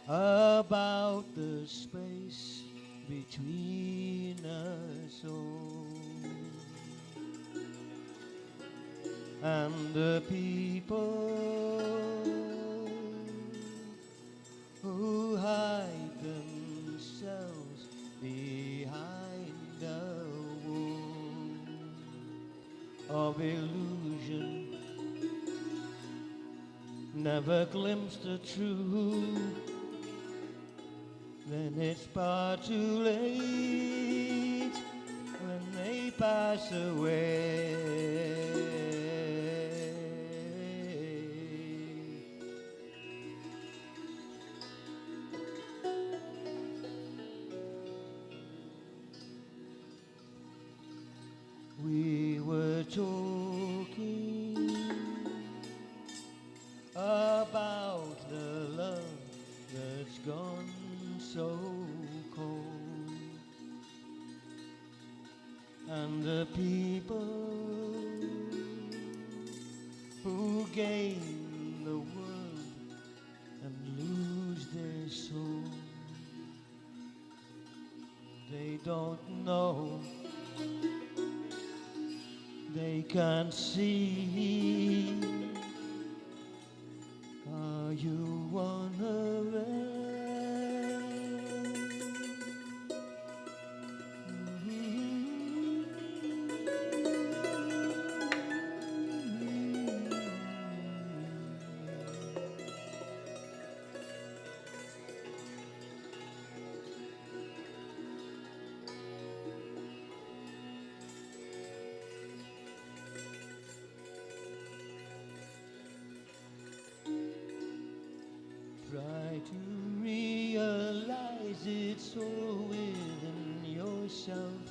E: about the space between us all and the people who hide themselves behind a wall of illusion, never glimpsed the truth. Then it's far too late when they pass away. We were talking about the love that's gone so cold, and the people who gain the world and lose their soul. They don't know, they can't see. Are you one of them? Try to realize it's all within yourself.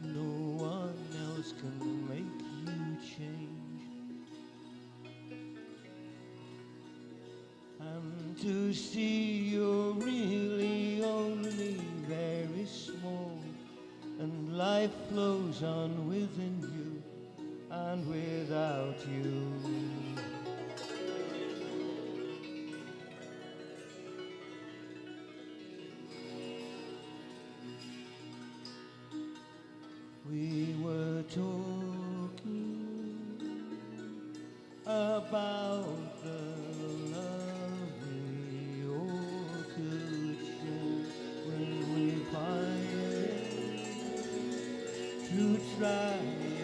E: No one else can make you change. And to see you're really only very small, and life flows on within you and without you. We were talking about the love we all could share when we find to try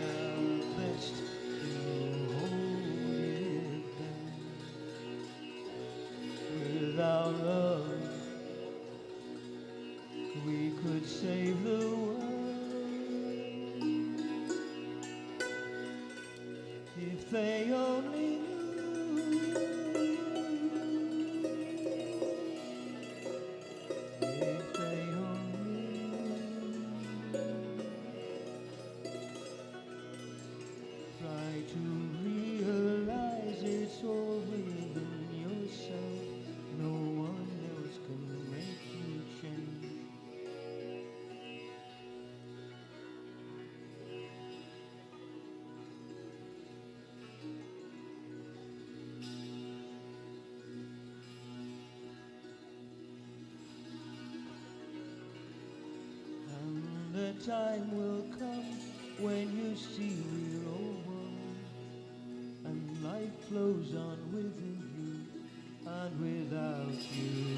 E: our best to hold it down. Without love, we could save the world. If they only knew, if they only knew. Try to realize it's all within yourself. No one else can make you change. time will come when you see we're all one, and life flows on within you and without you.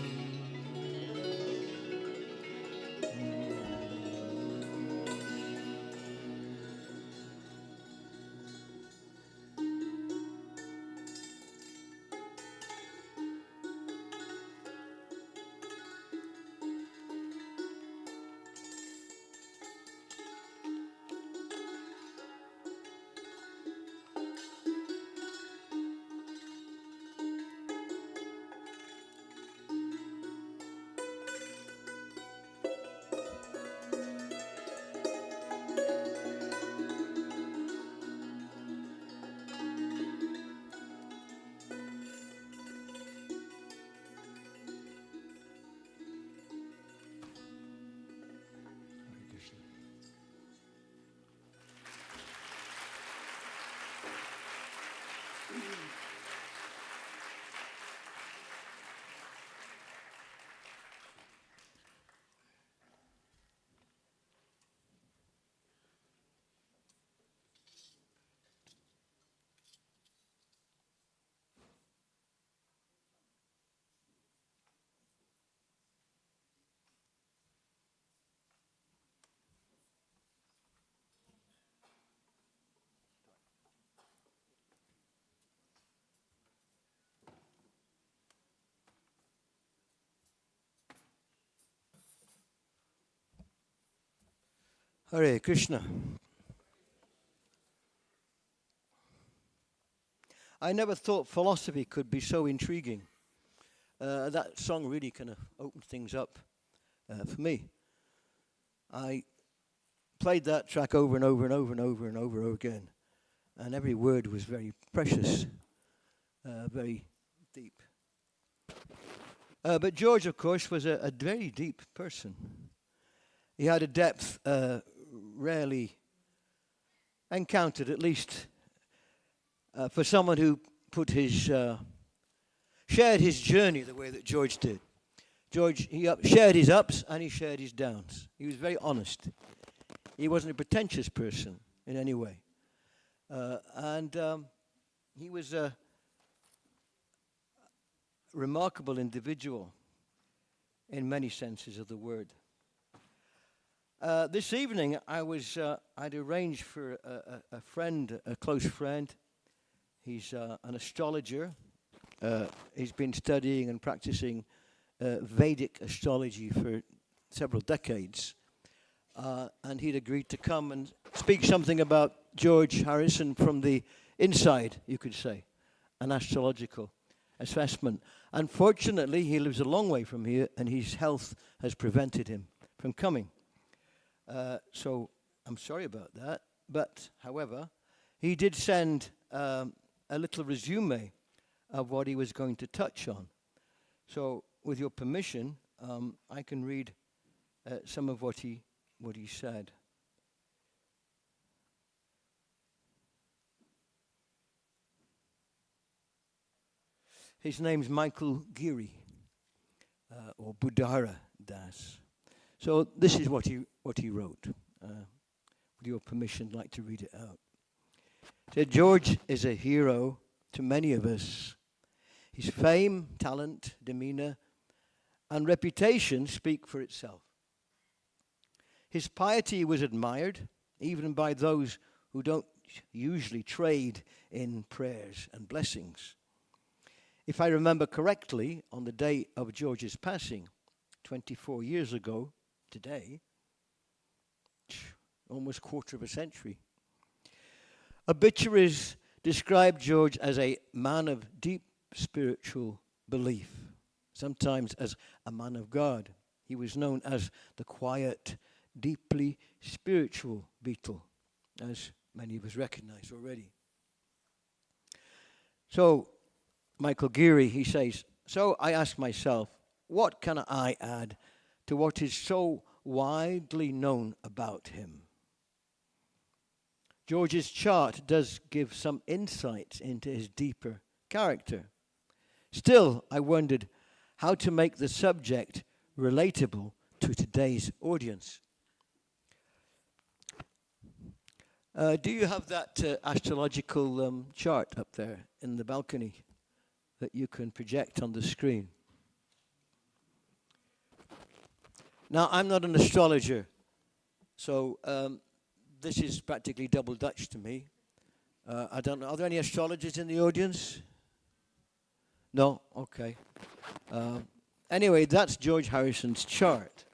A: Hare Krishna. I never thought philosophy could be so intriguing. That song really kind of opened things up for me. I played that track over and over and over and over and over again, and every word was very precious, very deep. But George, of course, was a very deep person. He had a depth rarely encountered, at least for someone who put his shared his journey the way that George did. George, he shared his ups and he shared his downs. He was very honest. He wasn't a pretentious person in any way. And he was a remarkable individual in many senses of the word. This evening, I'd arranged for a friend, a close friend. He's an astrologer. He's been studying and practicing Vedic astrology for several decades. And he'd agreed to come and speak something about George Harrison from the inside, you could say, an astrological assessment. Unfortunately, he lives a long way from here, and his health has prevented him from coming. So I'm sorry about that. But, however, he did send a little resume of what he was going to touch on. So, with your permission, I can read some of what he said. His name's Michael Giri, or Budhara Das. So this is what he wrote. With your permission, I'd like to read it out. He said, George is a hero to many of us. His fame, talent, demeanor, and reputation speak for itself. His piety was admired, even by those who don't usually trade in prayers and blessings. If I remember correctly, on the day of George's passing, 24 years ago, today, almost quarter of a century, obituaries describe George as a man of deep spiritual belief, sometimes as a man of God. He was known as the quiet, deeply spiritual Beatle, as many of us recognize already. So, Michael Giri, he says, so I ask myself, what can I add to what is so widely known about him? George's chart does give some insight into his deeper character. Still, I wondered how to make the subject relatable to today's audience. Do you have that astrological chart up there in the balcony that you can project on the screen? Now, I'm not an astrologer, so this is practically double Dutch to me. I don't know. Are there any astrologers in the audience? No? Okay. Anyway, that's George Harrison's chart.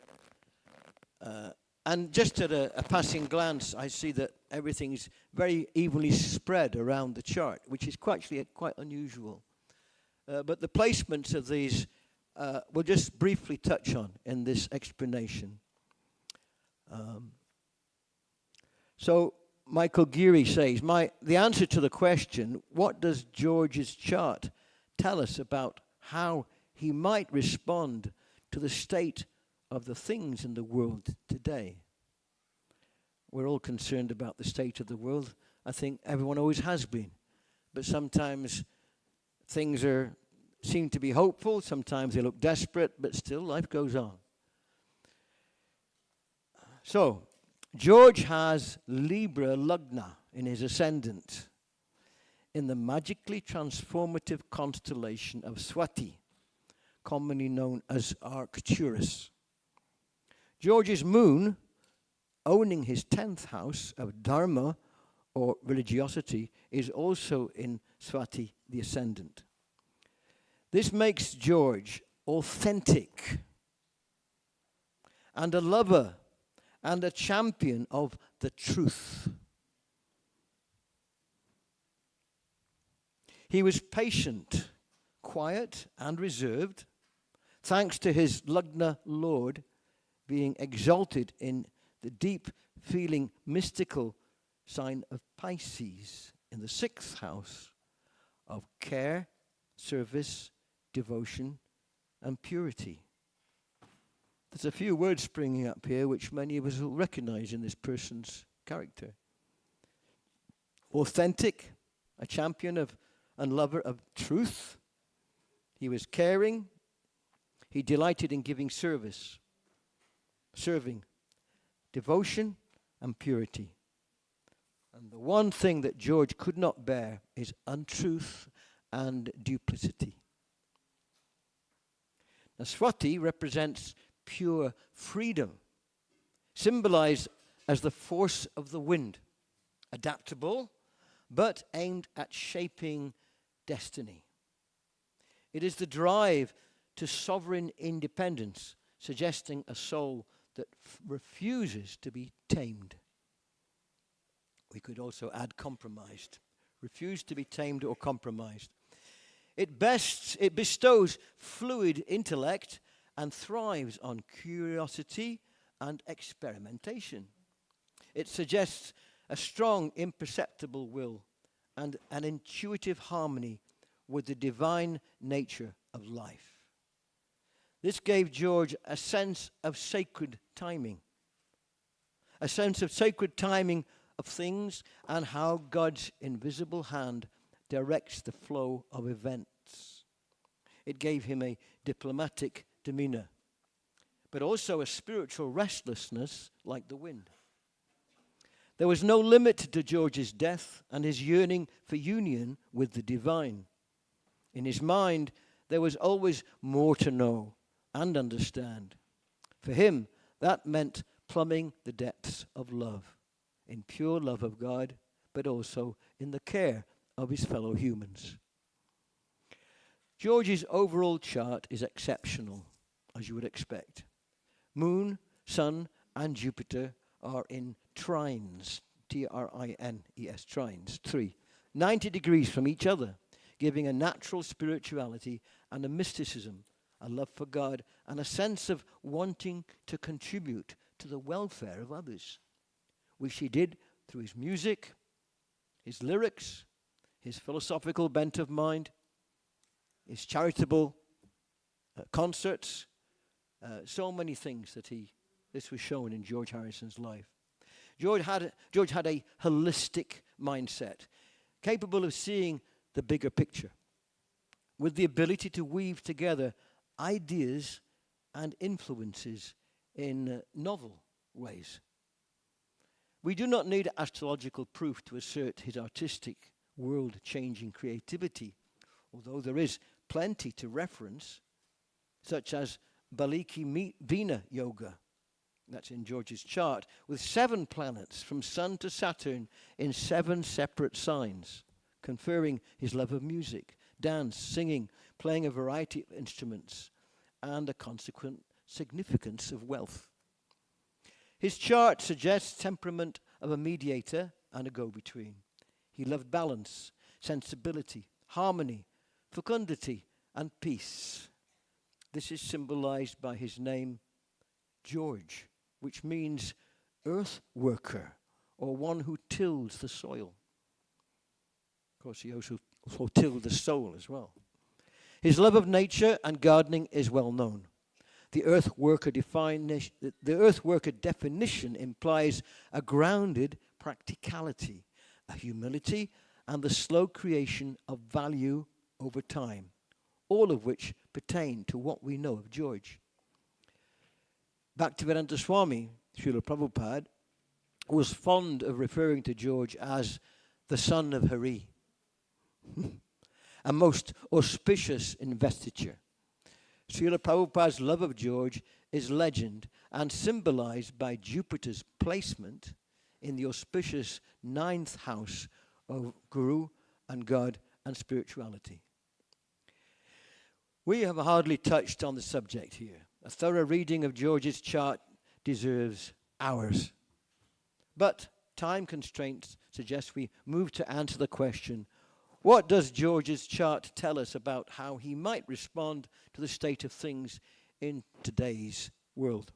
A: And just at a passing glance, I see that everything is very evenly spread around the chart, which is actually quite unusual. But the placements of these we'll just briefly touch on in this explanation. So Michael Geary says, the answer to the question, what does George's chart tell us about how he might respond to the state of the things in the world today? We're all concerned about the state of the world. I think everyone always has been. But sometimes things seem to be hopeful, sometimes they look desperate, but still life goes on. So, George has Libra Lugna in his ascendant in the magically transformative constellation of Swati, commonly known as Arcturus. George's moon, owning his 10th house of Dharma or religiosity, is also in Swati, the ascendant. This makes George authentic and a lover and a champion of the truth. He was patient, quiet, and reserved, thanks to his Lugna Lord being exalted in the deep feeling mystical sign of Pisces in the 6th house of care, service, devotion, and purity. There's a few words springing up here which many of us will recognize in this person's character. Authentic, a champion of and lover of truth. He was caring. He delighted in giving service, serving, devotion, and purity. And the one thing that George could not bear is untruth and duplicity. Now, Swati represents pure freedom, symbolized as the force of the wind, adaptable, but aimed at shaping destiny. It is the drive to sovereign independence, suggesting a soul that refuses to be tamed. We could also add compromised. Refuse to be tamed or compromised. It bestows fluid intellect and thrives on curiosity and experimentation. It suggests a strong, imperceptible will and an intuitive harmony with the divine nature of life. This gave George a sense of sacred timing, of things and how God's invisible hand directs the flow of events. It gave him a diplomatic demeanor, but also a spiritual restlessness like the wind. There was no limit to George's depth and his yearning for union with the divine. In his mind, there was always more to know and understand. For him, that meant plumbing the depths of love, in pure love of God, but also in the care of his fellow humans. George's overall chart is exceptional, as you would expect. Moon, Sun, and Jupiter are in trines, T-R-I-N-E-S, trines, 3, 90 degrees from each other, giving a natural spirituality and a mysticism, a love for God, and a sense of wanting to contribute to the welfare of others, which he did through his music, his lyrics, his philosophical bent of mind, his charitable concerts, so many things that this was shown in George Harrison's life. George had a holistic mindset, capable of seeing the bigger picture, with the ability to weave together ideas and influences in novel ways. We do not need astrological proof to assert his artistic, world-changing creativity, although there is plenty to reference, such as Baliki Vina Yoga, that's in George's chart, with 7 planets from Sun to Saturn in 7 separate signs, conferring his love of music, dance, singing, playing a variety of instruments, and a consequent significance of wealth. His chart suggests temperament of a mediator and a go-between. He loved balance, sensibility, harmony, fecundity, and peace. This is symbolized by his name, George, which means earth worker, or one who tills the soil. Of course, he also tilled the soul as well. His love of nature and gardening is well known. The earth worker definition implies a grounded practicality, a humility, and the slow creation of value over time, all of which pertain to what we know of George. Bhaktivedanta Swami, Srila Prabhupada, was fond of referring to George as the son of Hari, a most auspicious investiture. Srila Prabhupada's love of George is legend and symbolized by Jupiter's placement in the auspicious 9th house of Guru and God and spirituality. We have hardly touched on the subject here. A thorough reading of George's chart deserves hours. But time constraints suggest we move to answer the question, what does George's chart tell us about how he might respond to the state of things in today's world?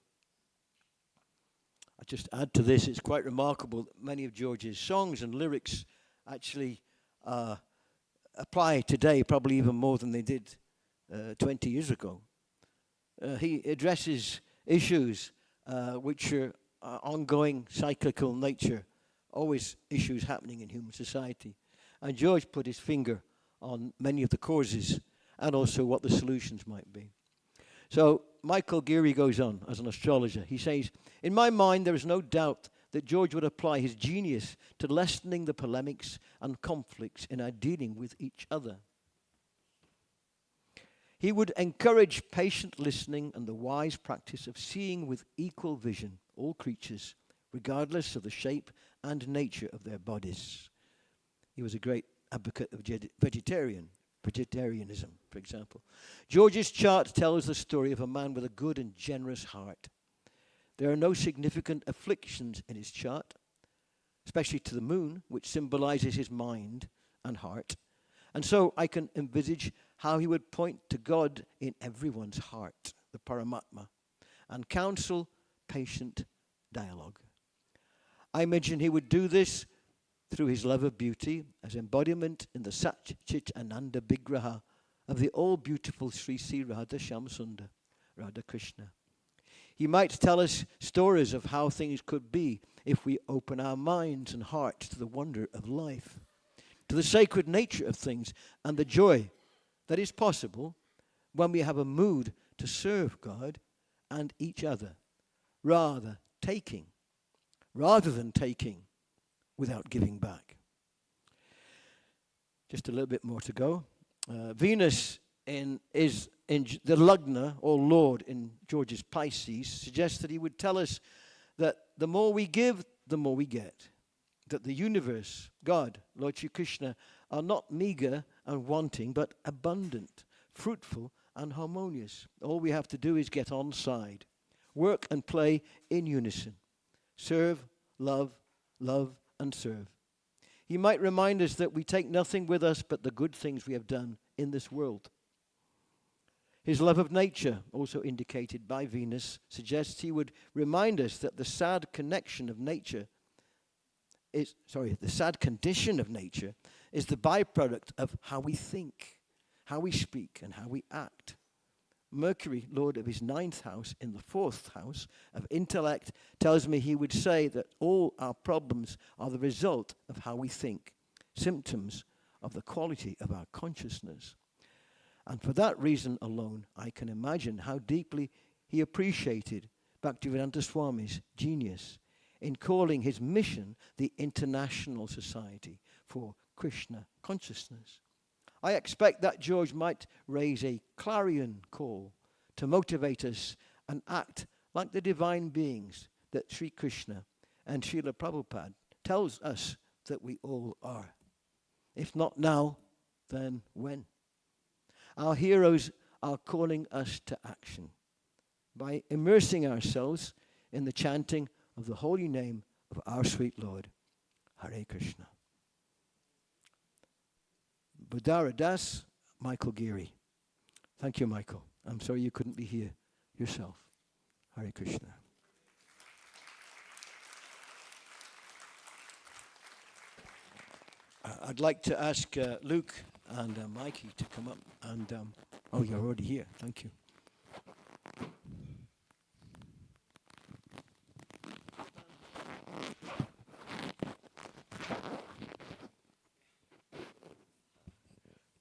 A: I just add to this, it's quite remarkable that many of George's songs and lyrics actually apply today, probably even more than they did 20 years ago. He addresses issues which are ongoing, cyclical nature, always issues happening in human society. And George put his finger on many of the causes and also what the solutions might be. So Michael Geary goes on as an astrologer. He says, in my mind, there is no doubt that George would apply his genius to lessening the polemics and conflicts in our dealing with each other. He would encourage patient listening and the wise practice of seeing with equal vision all creatures, regardless of the shape and nature of their bodies. He was a great advocate of vegetarianism, for example. George's chart tells the story of a man with a good and generous heart. There are no significant afflictions in his chart, especially to the moon, which symbolizes his mind and heart. And so I can envisage how he would point to God in everyone's heart, the Paramatma, and counsel patient dialogue. I imagine he would do this through his love of beauty as embodiment in the Sat Chit Ananda Vigraha of the all-beautiful Sri Sri Radha Shyamsundar, Radha Krishna. He might tell us stories of how things could be if we open our minds and hearts to the wonder of life, to the sacred nature of things, and the joy that is possible when we have a mood to serve God and each other, rather than taking without giving back. Just a little bit more to go. Venus is in the Lagna, or Lord, in George's Pisces, suggests that he would tell us that the more we give, the more we get. That the universe, God, Lord Shri Krishna, are not meager and wanting, but abundant, fruitful and harmonious. All we have to do is get on side. Work and play in unison. Serve, love, love and serve. He might remind us that we take nothing with us but the good things we have done in this world. His love of nature, also indicated by Venus, suggests he would remind us that the sad condition of nature is the byproduct of how we think, how we speak, and how we act. Mercury, Lord of his 9th house in the 4th house of intellect, tells me he would say that all our problems are the result of how we think, symptoms of the quality of our consciousness. And for that reason alone, I can imagine how deeply he appreciated Bhaktivedanta Swami's genius in calling his mission the International Society for Krishna Consciousness. I expect that George might raise a clarion call to motivate us and act like the divine beings that Sri Krishna and Srila Prabhupada tells us that we all are. If not now, then when? Our heroes are calling us to action by immersing ourselves in the chanting of the holy name of our sweet Lord. Hare Krishna. Budara Das, Michael Geary. Thank you, Michael. I'm sorry you couldn't be here yourself. Hare Krishna. I'd like to ask Luke and Mikey to come up and, oh, you're already here. Thank you.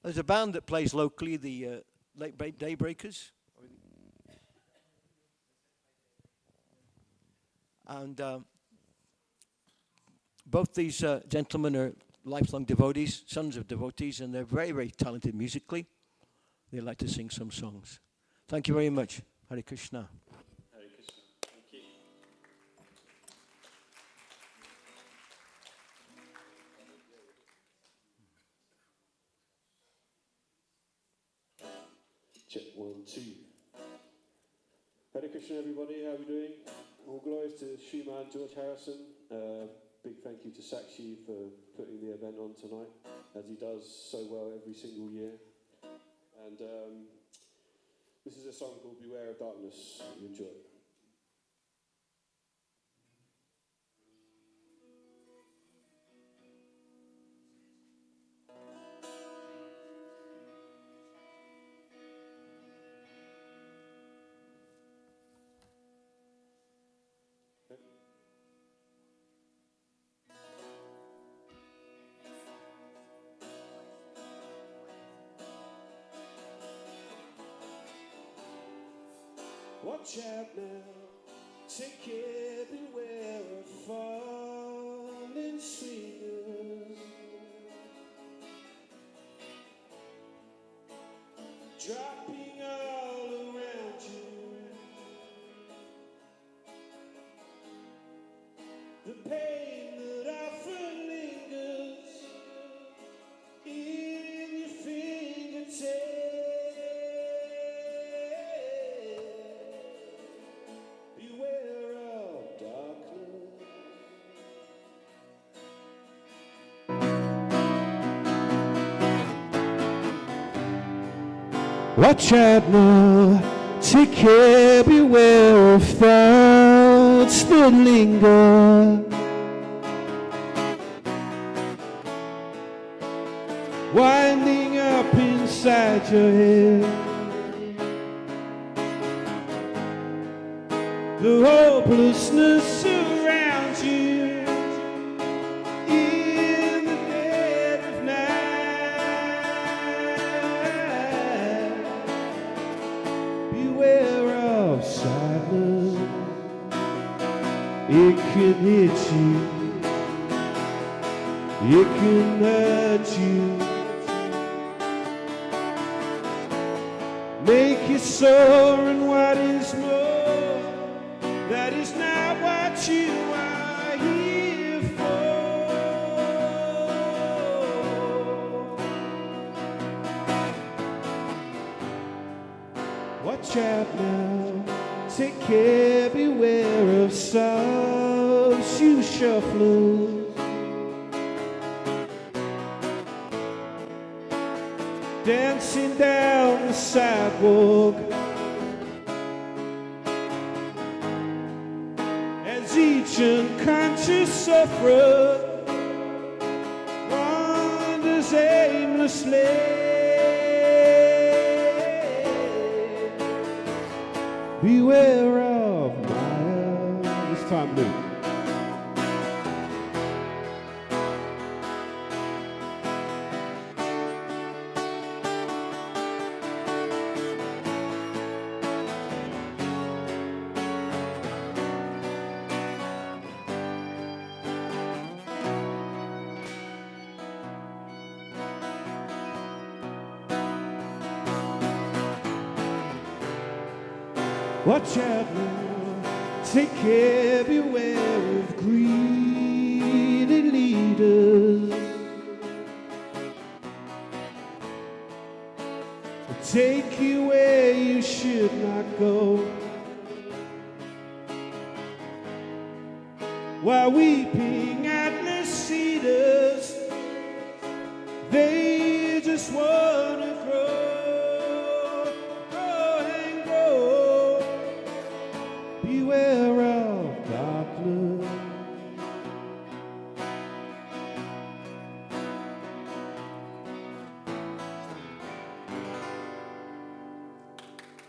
A: There's a band that plays locally, the Late Daybreakers. And both these gentlemen are lifelong devotees, sons of devotees, and they're very, very talented musically. They like to sing some songs. Thank you very much. Hare Krishna.
F: Hare Krishna. Thank you. Check 1, 2. Hare Krishna, everybody. How are we doing? All glories to Sriman George Harrison. Big thank you to Sakshi for putting the event on tonight, as he does so well every single year. And this is a song called Beware of Darkness. Enjoy it. Watch out now, take care, beware of falling swingers. Dropping all around you. The pain that often lingers in your fingertips. Beware of darkness. Watch out now, take care, beware of thoughts that linger. Winding up inside your head. The hopelessness surrounds you in the dead of night. Beware of sadness, it can hit you, it can hurt you, make you sore, and what is more, that is not what you are here for. Watch out now, take care, beware of some shoe shufflers. Dancing down the sidewalk. Each unconscious sufferer wanders aimlessly. Beware of Maya. This time, Luke.
E: Watch out now, take care, beware of greedy leaders. Take you where you should not go, while weeping at the cedars, they just want to grow, grow and grow. Beware of darkness.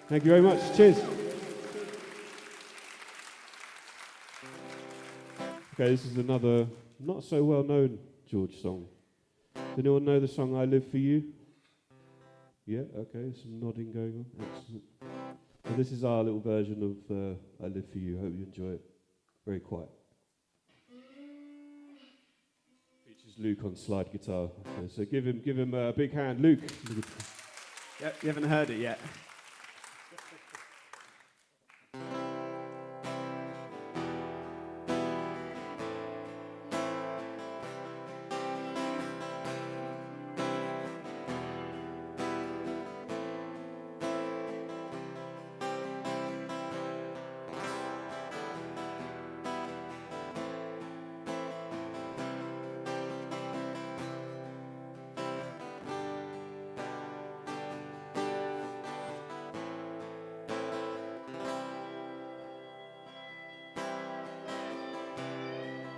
E: Thank you very much. Cheers. Okay, this is another not so well known George song. Does anyone know the song I Live For You? Yeah, okay, some nodding going on. Excellent. So this is our little version of I Live For You. Hope you enjoy it. Very quiet. Features Luke on slide guitar. Okay, so give him a big hand, Luke.
G: Yep, you haven't heard it yet.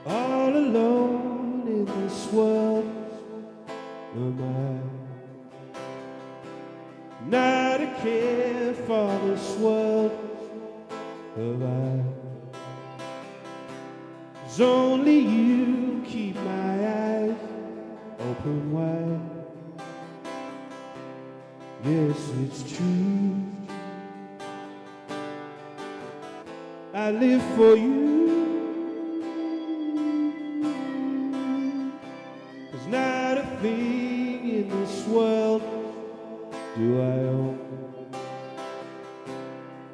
E: All alone in this world am I, not a care for this world have I. 'Cause only you keep my eyes open wide. Yes, it's true, I live for you. Not a thing in this world do I own.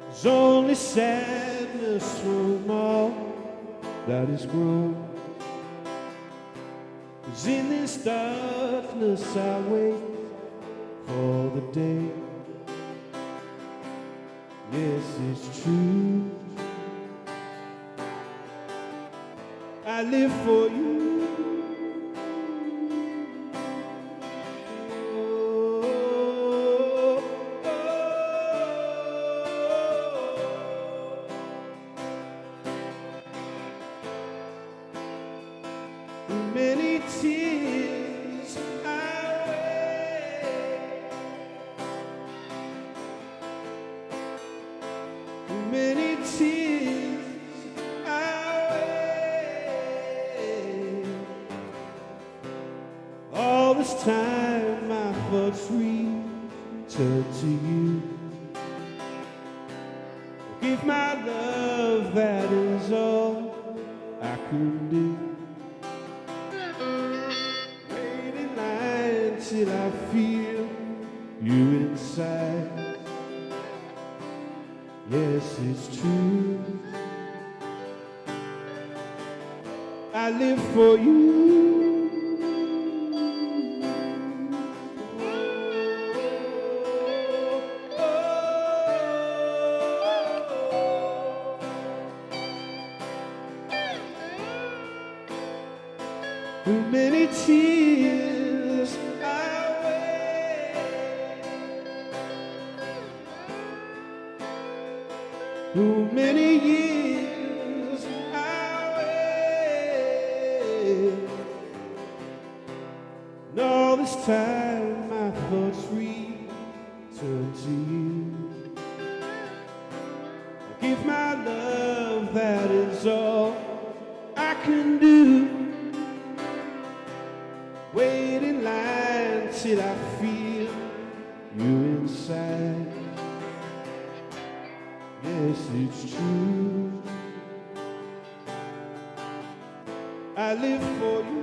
E: There's only sadness from all that is grown. 'Cause in this darkness I wait for the day. Yes, it's true, I live for you. Many tears I weigh, many tears I weigh. All this time my thoughts return to you. Give my love, that is all I can do. Till I feel you inside. Yes, it's true, I live for you. Many tears too many years I wait. And all this time my thoughts return to you. Give my love, that is all I can do. Wait in line till I feel you inside. Yes, it's true, I live for you.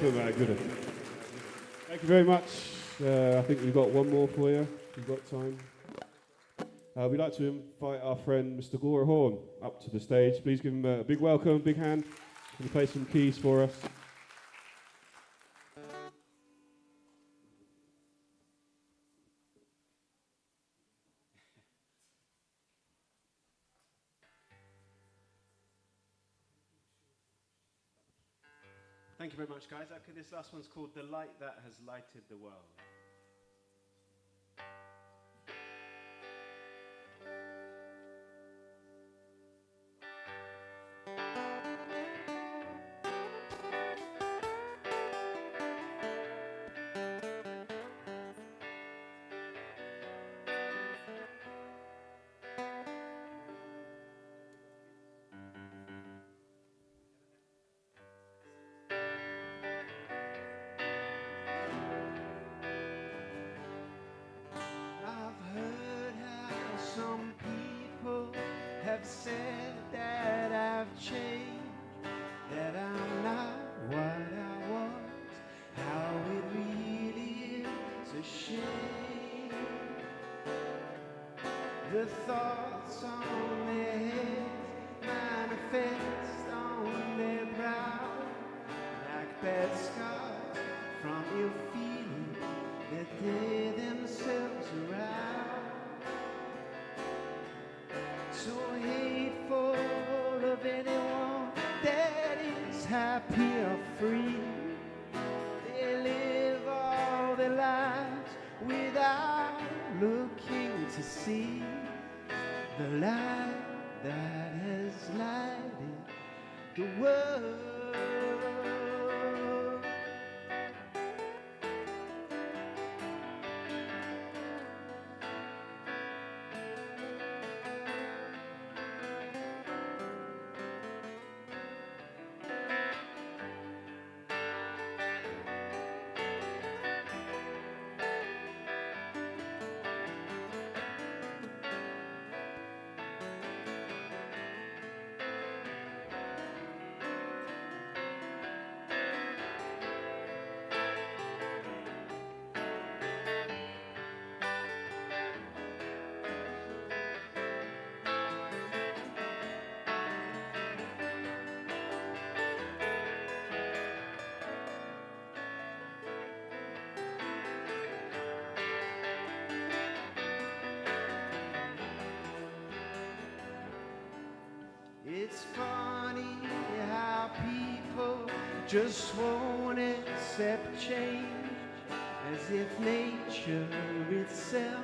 E: effort, man. Good effort. Thank you very much. I think we've got one more for you. We've got time. We'd like to invite our friend Mr. Gora Horn up to the stage. Please give him a big welcome, big hand. Can you play some keys for us?
G: Thank you very much, guys. Okay, this last one's called The Light That Has Lighted the World.
H: I've heard how some people have said that I've changed, that I'm not what I was, how it really is a shame. The thoughts on their heads manifest on their brow, like bad scars from your feeling that they themselves around. So hateful of anyone that is happy or free. They live all their lives without looking to see the light that has lighted the world. It's funny how people just won't accept change, as if nature itself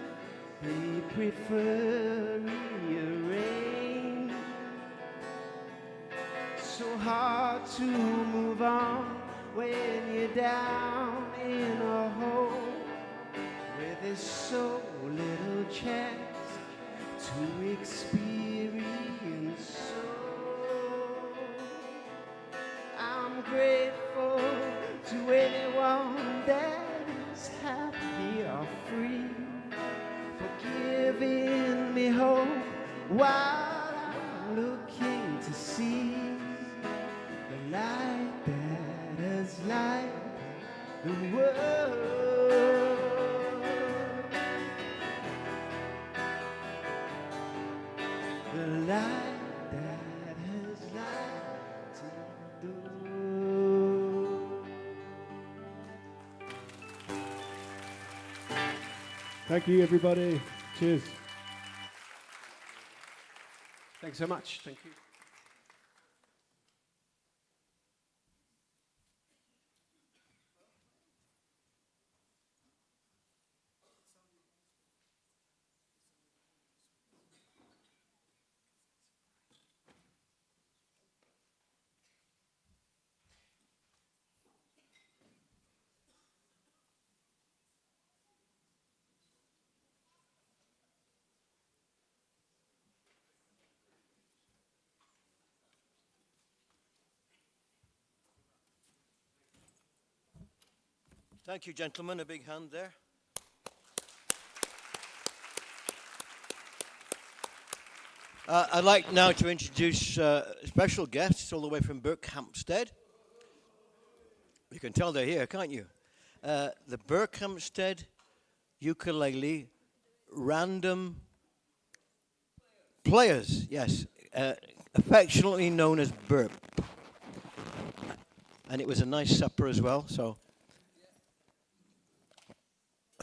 H: they prefer rearrange. So hard to move on when you're down in a hole where there's so little chance to experience soul. I'm grateful to anyone that is happy or free, for giving me hope while I'm looking to see the light that has lighted the world. The light that has lighted the world.
E: Thank you, everybody. Cheers.
G: Thanks so much. Thank you.
A: Thank you, gentlemen. A big hand there. I'd like now to introduce special guests all the way from Berkhamsted. You can tell they're here, can't you? The Berkhamsted Ukulele Random Players, yes, affectionately known as Burp. And it was a nice supper as well, so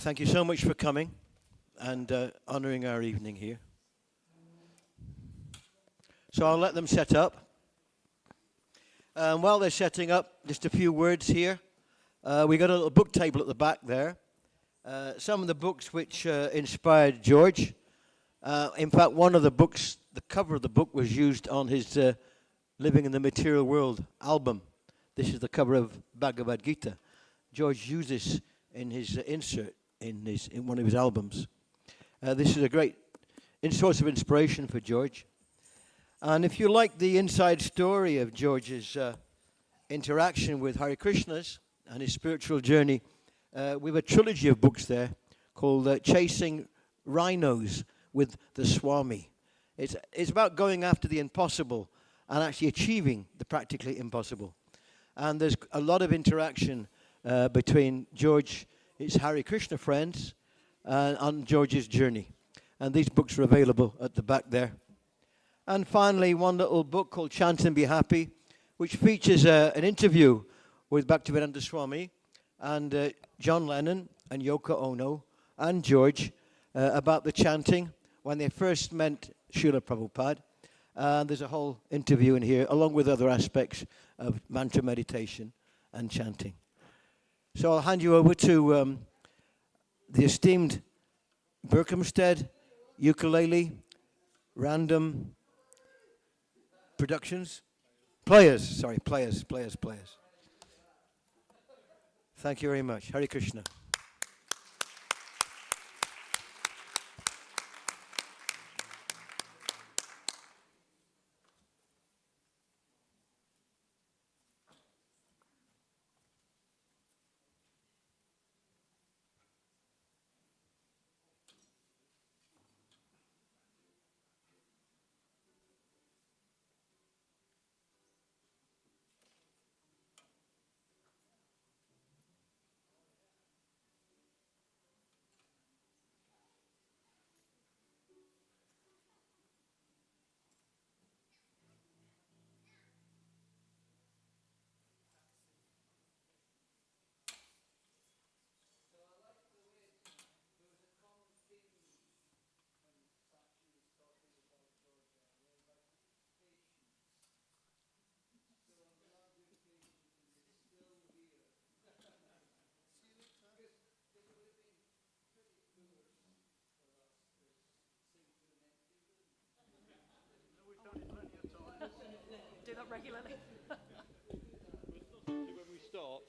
A: thank you so much for coming and honouring our evening here. So I'll let them set up. While they're setting up, just a few words here. We got a little book table at the back there. Some of the books which inspired George. In fact, one of the books, the cover of the book was used on his Living in the Material World album. This is the cover of Bhagavad Gita. George used this in his insert in one of his albums. This is a great source of inspiration for George. And if you like the inside story of George's interaction with Hare Krishnas and his spiritual journey, we have a trilogy of books there called Chasing Rhinos with the Swami. It's about going after the impossible and actually achieving the practically impossible. And there's a lot of interaction between George, his Hare Krishna friends, on George's journey. And these books are available at the back there. And finally, one little book called Chanting, Be Happy, which features an interview with Bhaktivedanta Swami and John Lennon and Yoko Ono and George about the chanting when they first met Srila Prabhupada. And there's a whole interview in here, along with other aspects of mantra meditation and chanting. So I'll hand you over to the esteemed Berkhamsted Ukulele Random Productions. Players. Thank you very much. Hare Krishna.
I: Do that regularly.
F: When we start.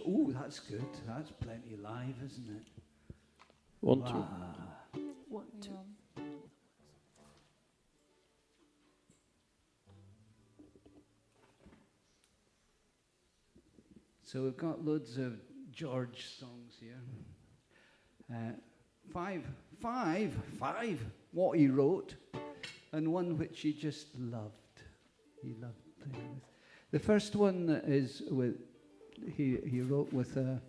H: Oh, that's good. That's plenty live, isn't it?
F: 1, 2.
H: Wow.
I: 1, 2.
H: So we've got loads of George songs here. Five, what he wrote, and one which he just loved. He loved playing with. The first one is with, he wrote with a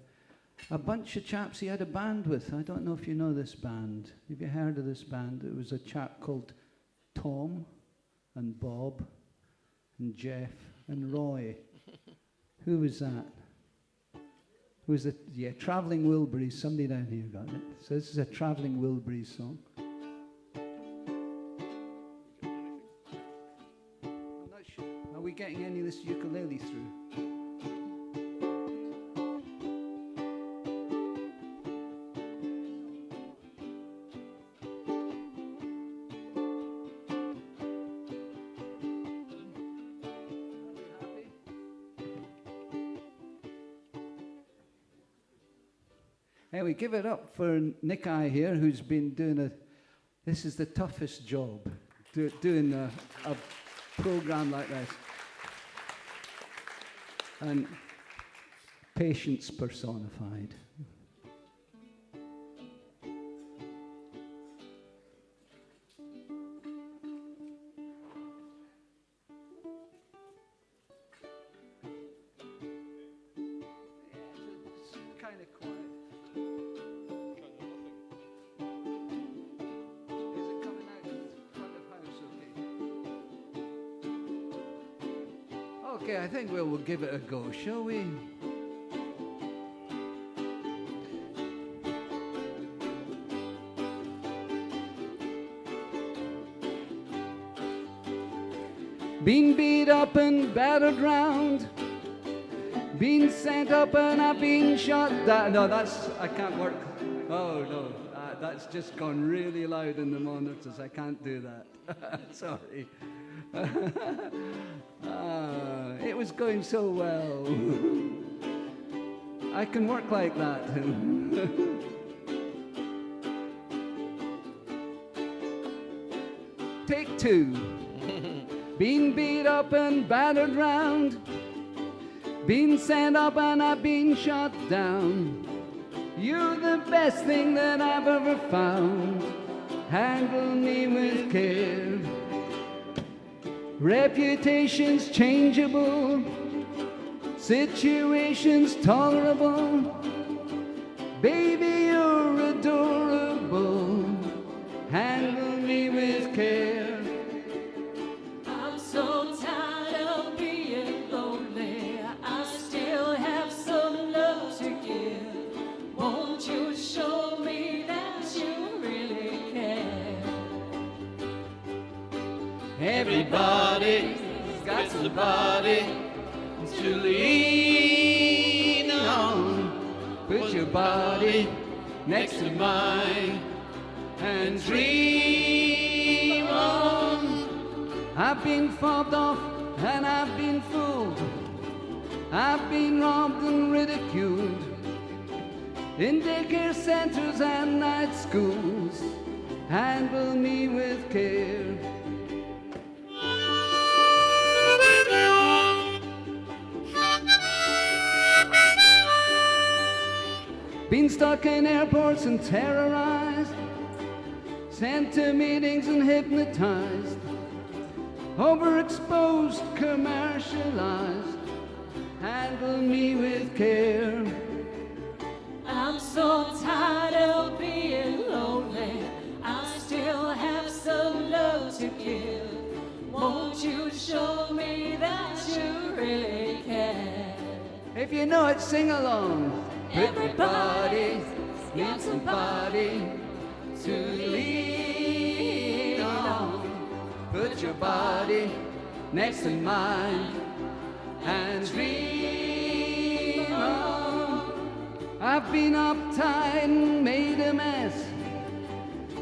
H: bunch of chaps he had a band with. I don't know if you know this band. Have you heard of this band? It was a chap called Tom and Bob and Jeff and Roy. Who was that? Who was it? Yeah, Travelling Wilburys. Somebody down here got it. So this is a Travelling Wilburys song. I'm not sure. Are we getting any of this ukulele through? Anyway, give it up for Nikai here, who's been doing this is the toughest job, doing a program like this. And patience personified. Okay, I think we'll give it a go, shall we? Been beat up and battered round, been sent up and I've been shot down. No, I can't work. Oh no, that's just gone really loud in the monitors. I can't do that. Sorry. It was going so well. I can work like that. Take two. Been beat up and battered round, been sent up and I've been shot down. You're the best thing that I've ever found. Handle me with care. Reputation's changeable, situation's tolerable. Baby, you're adorable. Handle me with care.
J: I'm so tired of being lonely. I still have some love to give. Won't you show me that you really care?
K: Everybody's got somebody to lean on. Put your body next to mine and dream on.
H: I've been fobbed off and I've been fooled. I've been robbed and ridiculed in daycare centers and night schools. Handle me with care. Been stuck in airports and terrorized, sent to meetings and hypnotized, overexposed, commercialized. Handle me with care.
J: I'm so tired of being lonely. I still have some love to give. Won't you show me that you really care?
H: If you know it, sing along.
J: Everybody needs somebody to lean on.
H: Put your body next to mine and dream on. I've been uptight and made a mess,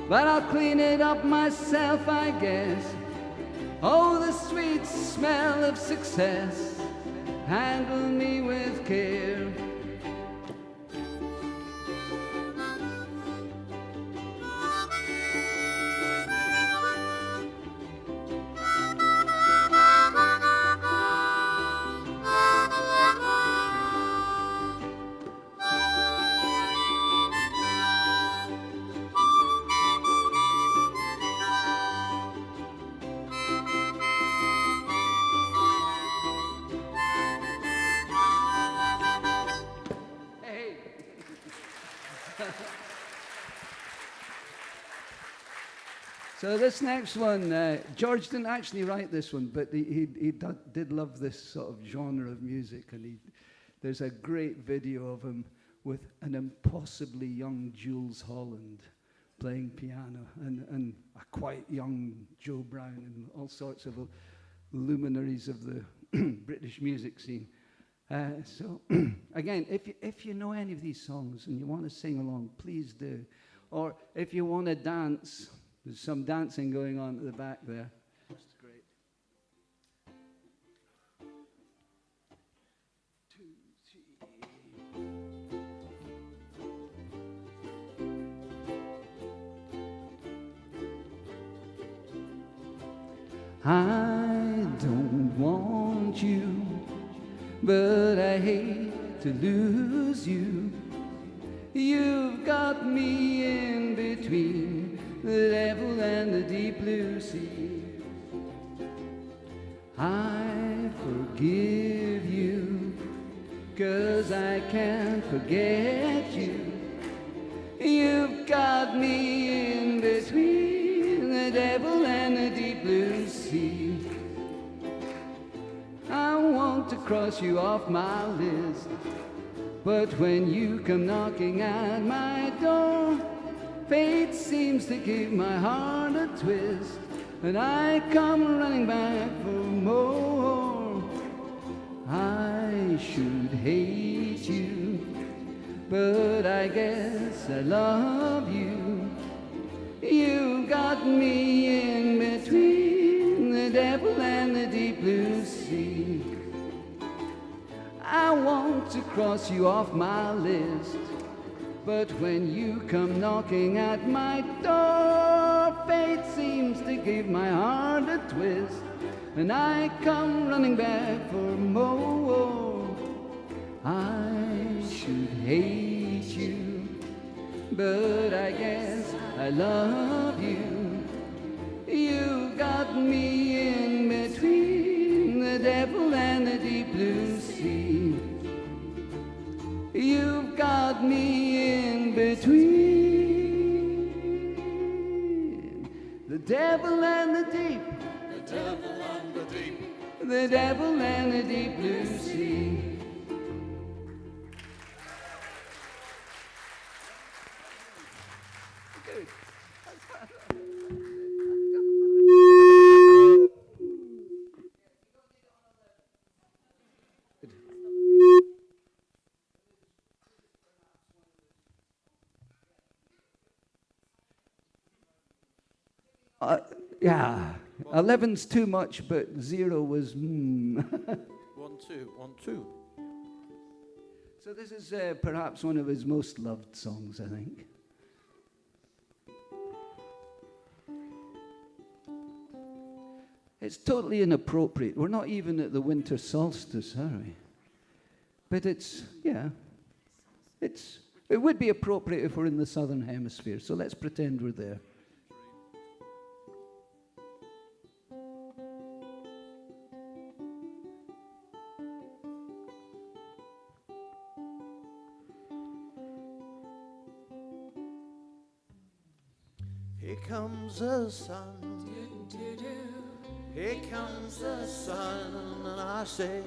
H: but I'll clean it up myself, I guess. Oh, the sweet smell of success. Handle me with care. So this next one, George didn't actually write this one, but he did love this sort of genre of music, and there's a great video of him with an impossibly young Jules Holland playing piano, and a quite young Joe Brown, and all sorts of luminaries of the British music scene. So again, if you know any of these songs and you want to sing along, please do. Or if you want to dance, there's some dancing going on at the back there. That's great. 2, 3. I don't want you, but I hate to lose you. You've got me in between the devil and the deep blue sea. I forgive you, 'cause I can't forget you. You've got me in between the devil and the deep blue sea. I want to cross you off my list, but when you come knocking at my door, fate seems to give my heart a twist, and I come running back for more. I should hate you, but I guess I love you. You got me in between the devil and the deep blue sea. I want to cross you off my list, but when you come knocking at my door, fate seems to give my heart a twist, and I come running back for more. I should hate you, but I guess I love you. You got me in between the devil and the deep blue sea. You've got me in between the devil and the deep,
K: The devil and the deep.
H: the devil and the deep blue sea. Yeah, 11's too much, but 0 was
K: 1, 2, 1, 2.
H: So this is perhaps one of his most loved songs, I think. It's totally inappropriate. We're not even at the winter solstice, are we? But it would be appropriate if we're in the southern hemisphere, so let's pretend we're there.
K: Here comes the sun. Here comes the sun, and I say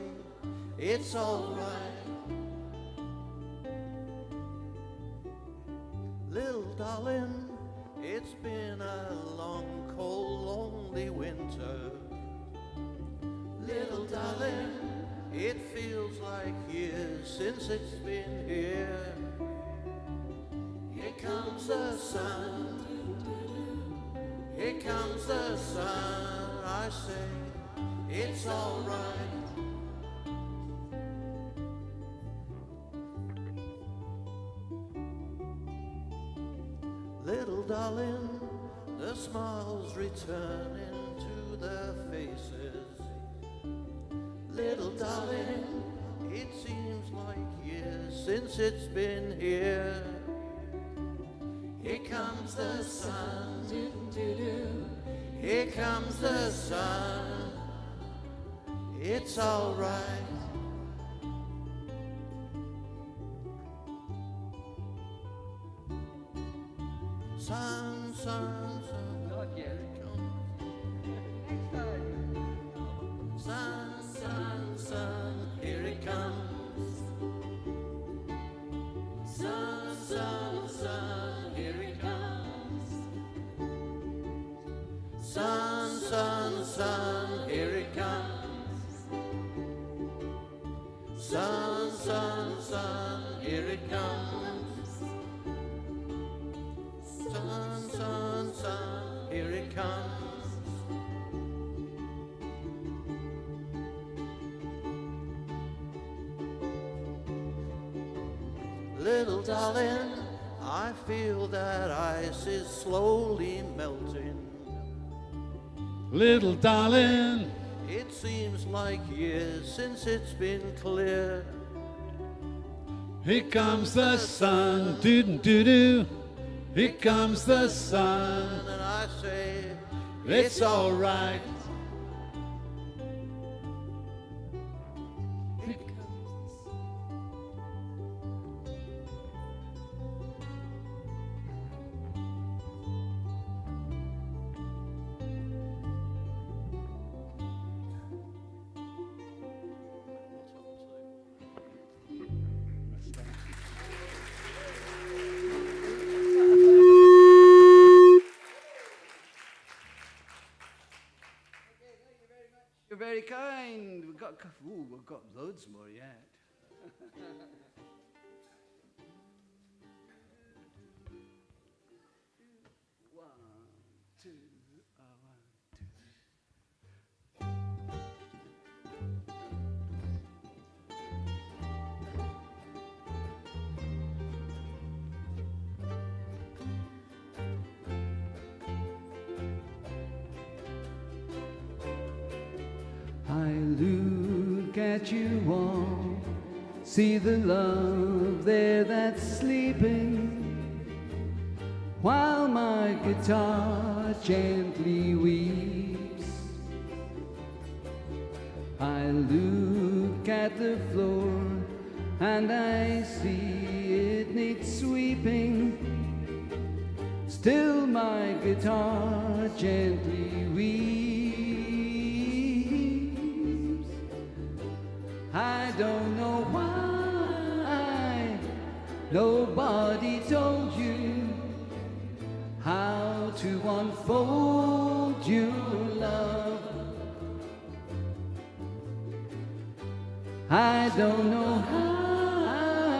K: it's all right. Little darling, it's been a long, cold, lonely winter. Little darling, it feels like years since it's been here. Here comes the sun. Here comes the sun, I say, it's all right. Little darling, the smiles returning to their faces. Little darling, it seems like years since it's been here. Here comes the sun. Here comes the sun. It's all right. Sun, sun, sun.
H: Not yet.
K: Sun, sun, sun. Here it comes. Sun, sun, sun. Here it comes. Sun, sun, sun, here it comes. Sun, sun, sun, here it comes. Sun, sun, sun, here it comes. Little darling, I feel that ice is slowly melting.
L: Little darling,
K: It seems like years since it's been clear.
L: Here comes the sun, doo-doo-doo-doo. Here comes the sun,
K: And I say,
L: it's all right.
H: You're very kind. We've got loads more yet. One, two, one, two. I look at you all, see the love there that's sleeping, while my guitar gently weeps. I look at the floor and I see it needs sweeping, still my guitar gently weeps. I don't know why nobody told you how to unfold your love. I don't know how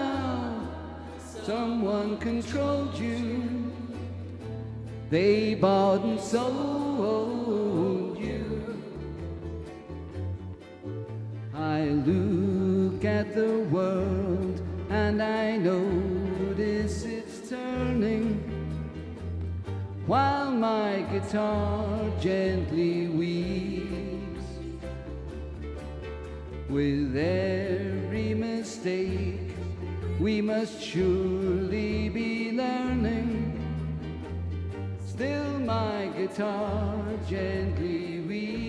H: someone controlled you. They bought and sold you. I look at the world and I notice it's turning, while my guitar gently weeps. With every mistake we must surely be learning, still my guitar gently weeps.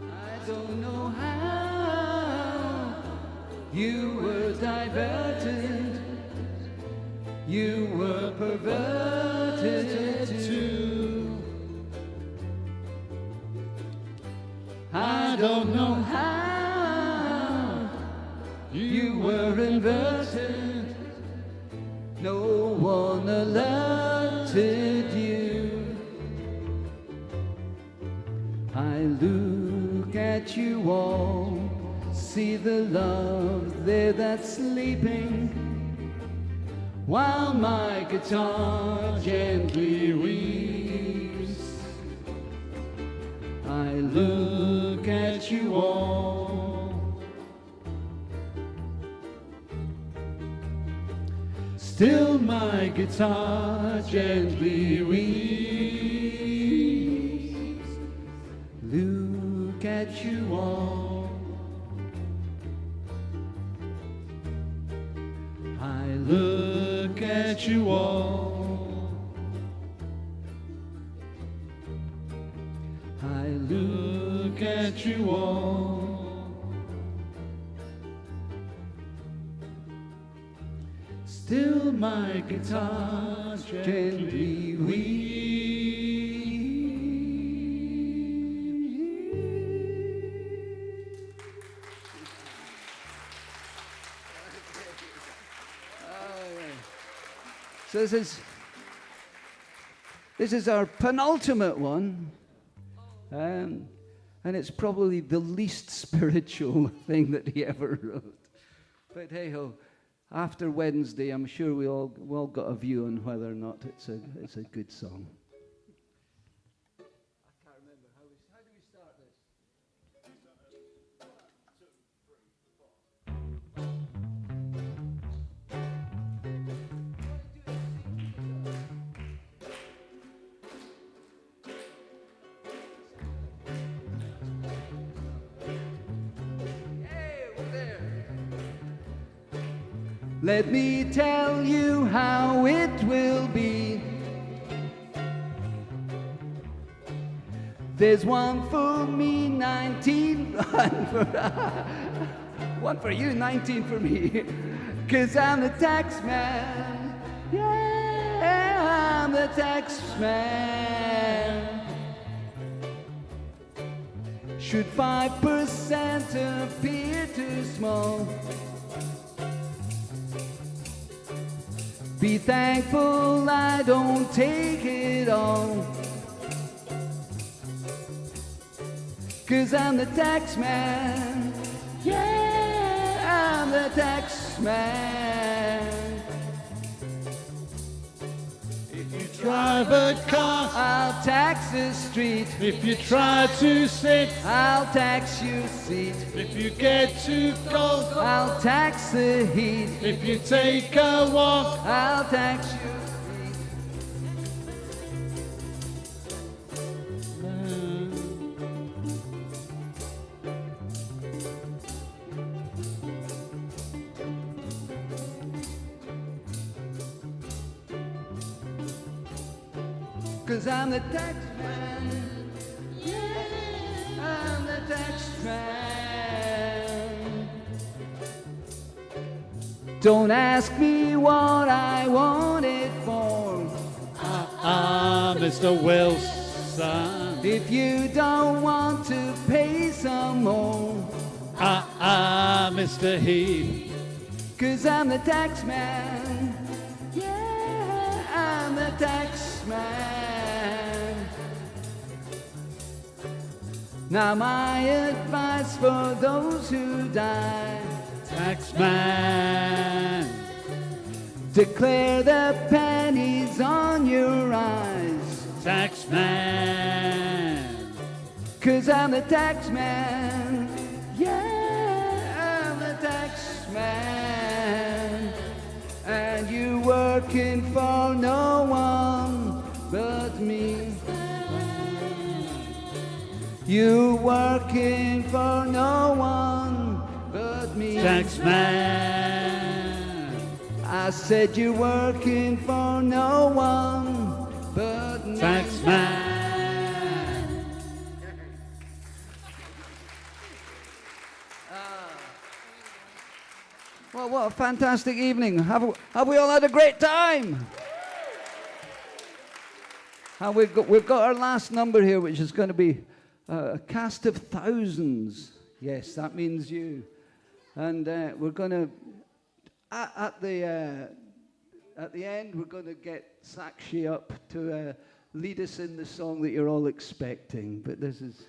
H: I don't know how you were diverted, you were perverted too. I don't know how you were inverted, no one alerted you. I look at you all, see the love there that's sleeping, while my guitar gently weeps. I look at you all, still my guitar gently weeps. Look at you all, I look at you all, I look at you all, still my guitar gently weeps. So this is This is our penultimate one. And it's probably the least spiritual thing that he ever wrote. But hey ho, after Wednesday, I'm sure we all got a view on whether or not it's a good song. I can't remember how do we start this? Let me tell you how it will be. There's one for me, 19, one for you, 19 for me. 'Cause I'm the tax man. Yeah, I'm the tax man. Should 5% appear too small? Be thankful I don't take it all. 'Cause I'm the tax man. Yeah, I'm the tax man.
L: If you drive a car,
H: I'll tax the street.
L: if you try to sit,
H: I'll tax your seat.
L: if you get too cold,
H: I'll tax the heat.
L: if you take a walk,
H: I'll tax your feet. 'Cause I'm the tax man. Yeah, I'm the tax man. Don't ask me what I want it for.
L: Mr. Wilson.
H: If you don't want to pay some more.
L: Mr. Heath.
H: 'Cause I'm the tax man. Yeah, I'm the tax man. Now my advice for those who die.
L: Taxman.
H: Declare the pennies on your eyes.
L: Taxman.
H: 'Cause I'm the tax man. Yeah, I'm the tax man. And you working for no one but me. You working for no one but me.
L: Taxman.
H: I said you're working for no one but me.
L: Taxman.
H: Well, what a fantastic evening. Have we all had a great time? And we've got our last number here, which is going to be a cast of thousands. Yes, that means you. And we're going to, at the end, we're going to get Sakshi up to lead us in the song that you're all expecting. But this is...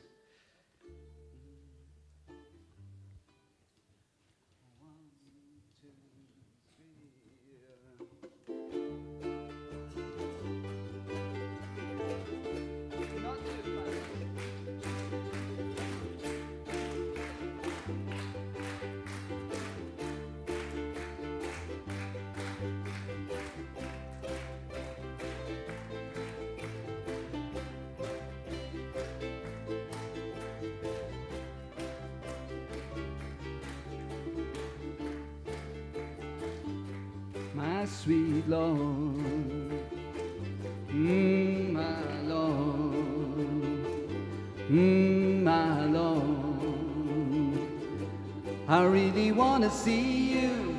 H: My sweet Lord, my Lord, my Lord, I really want to see you,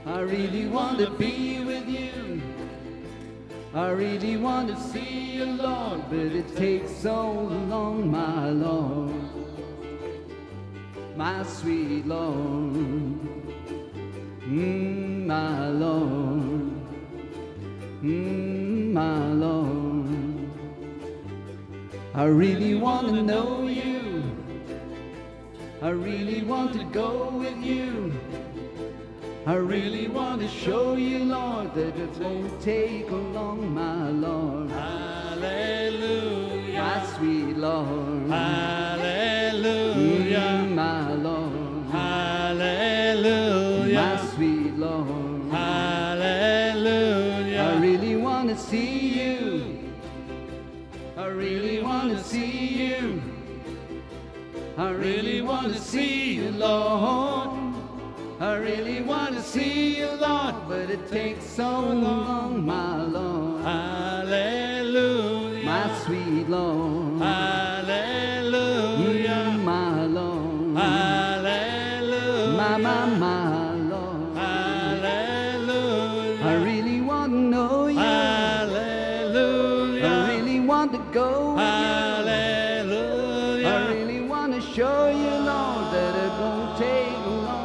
H: I really want to be with you, I really want to see you, Lord, but it takes so long, my Lord, my sweet Lord. My Lord, my Lord. I really want to know you. I really want to go with you. I really want to show you, Lord, that it won't take long, my Lord.
L: Hallelujah.
H: My sweet Lord.
L: Hallelujah.
H: My Lord.
L: Hallelujah.
H: My sweet Lord.
L: Hallelujah.
H: I really want to see you. I really want to see you. I really want to see you, Lord. I really want to see you, Lord, but it takes so long, my Lord.
L: Hallelujah.
H: My sweet Lord.
L: Hallelujah.
H: My Lord.
L: Hallelujah.
H: My Lord.
L: Hallelujah.
H: I really want to know you.
L: Hallelujah.
H: I really want to go with you.
L: Hallelujah.
H: I really want to show you, Lord, that it won't take long,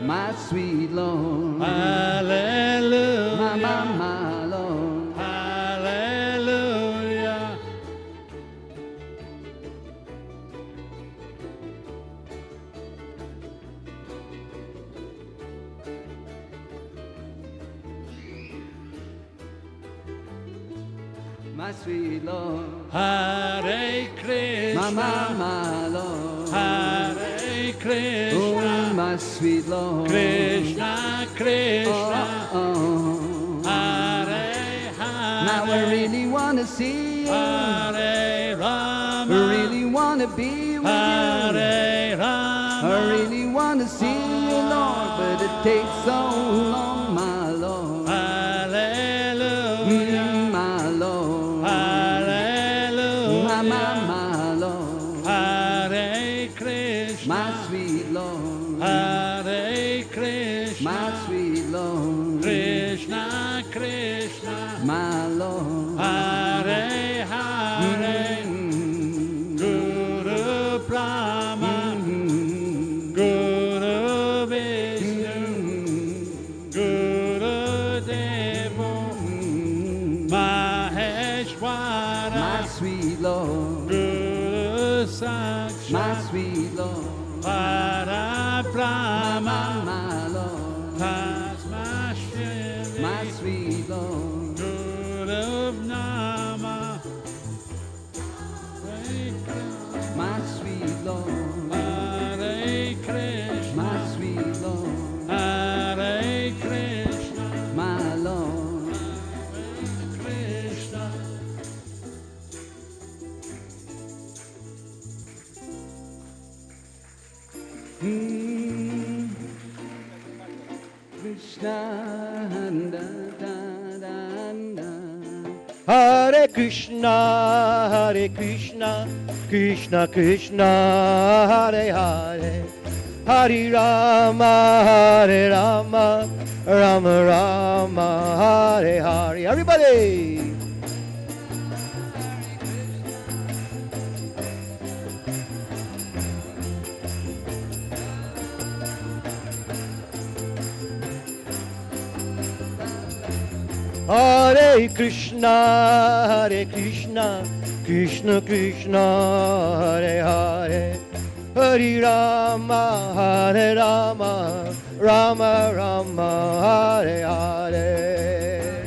H: my sweet Lord.
L: Hallelujah.
H: My Lord.
L: Hallelujah.
H: My sweet Lord.
L: Hare Krishna.
H: My Lord.
L: Hare Krishna.
H: Oh, my sweet Lord.
L: Krishna, Krishna.
H: Oh.
L: Hare Hare.
H: Now I really want to see you.
L: Hare Rama.
H: I really want to be with you.
L: Hare Rama.
H: I really want to see you, Lord, but it takes so long, my Lord.
L: Hallelujah.
H: My Lord.
L: Hallelujah.
H: My Lord.
L: Hare Krishna.
H: My sweet Lord.
L: Hare Krishna.
H: My sweet Lord.
L: Krishna, Krishna.
H: My Lord.
L: Hare Hare. Guru Brahma. Guru Vishnu. Guru Devo. Maheshwara.
H: My sweet Lord.
L: Guru Sakshat.
H: My sweet Lord.
L: Para Brahma.
H: My Lord.
L: Tasma Shri.
H: My sweet Lord.
L: Guru Nama.
H: My sweet Lord.
L: Hare Krishna.
H: My sweet Lord.
L: Hare Krishna.
H: My Lord.
L: Krishna.
H: Krishna. Da, da, da, da.
A: Hare Krishna, Hare Krishna, Krishna Krishna, Hare Hare, Hare Rama, Hare Rama, Rama Rama, Hare Hare. Everybody! Hare Krishna, Hare Krishna, Krishna Krishna, Hare Hare, Hare Rama, Hare Rama, Rama Rama, Hare Hare.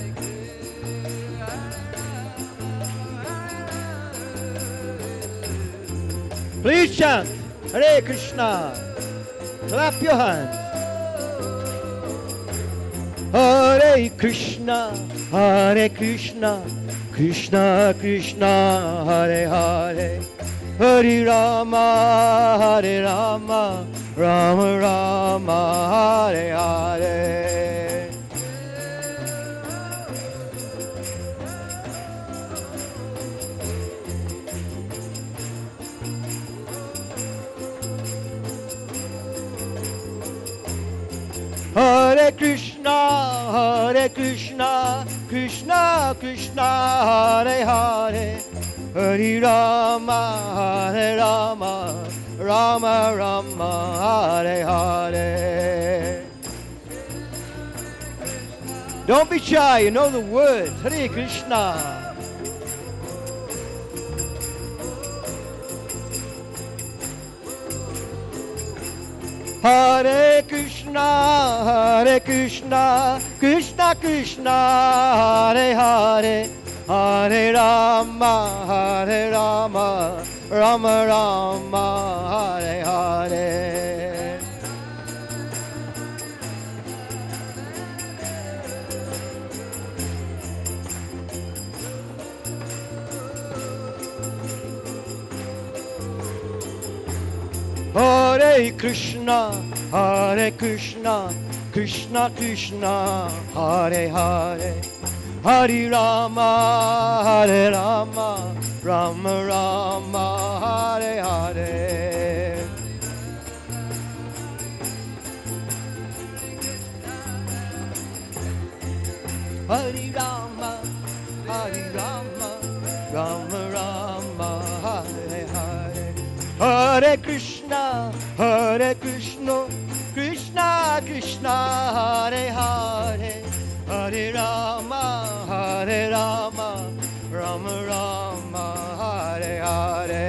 A: Please chant Hare Krishna. Clap your hands. Hare Krishna, Hare Krishna, Krishna Krishna, Hare Hare, Hare Rama, Hare Rama, Rama Rama, Hare Hare. Hare Krishna, Hare Krishna, Krishna Krishna, Hare Hare, Hare Rama, Hare Rama, Rama Rama, Hare Hare. Don't be shy, you know the words. Hare Krishna. Hare Krishna, Hare Krishna, Krishna Krishna, Hare Hare, Hare Rama, Hare Rama, Rama Rama, Hare Hare. Hare Krishna, Hare Krishna, Krishna Krishna, Hare Hare, Hare Rama, Hare Rama, Rama Rama, Hare Hare. Hare Rama, Hare Rama, Rama Rama, Hare Hare. Hare Krishna, Hare Krishna, Krishna Krishna, Hare Hare, Hare Rama, Hare Rama, Rama Rama, Hare Hare.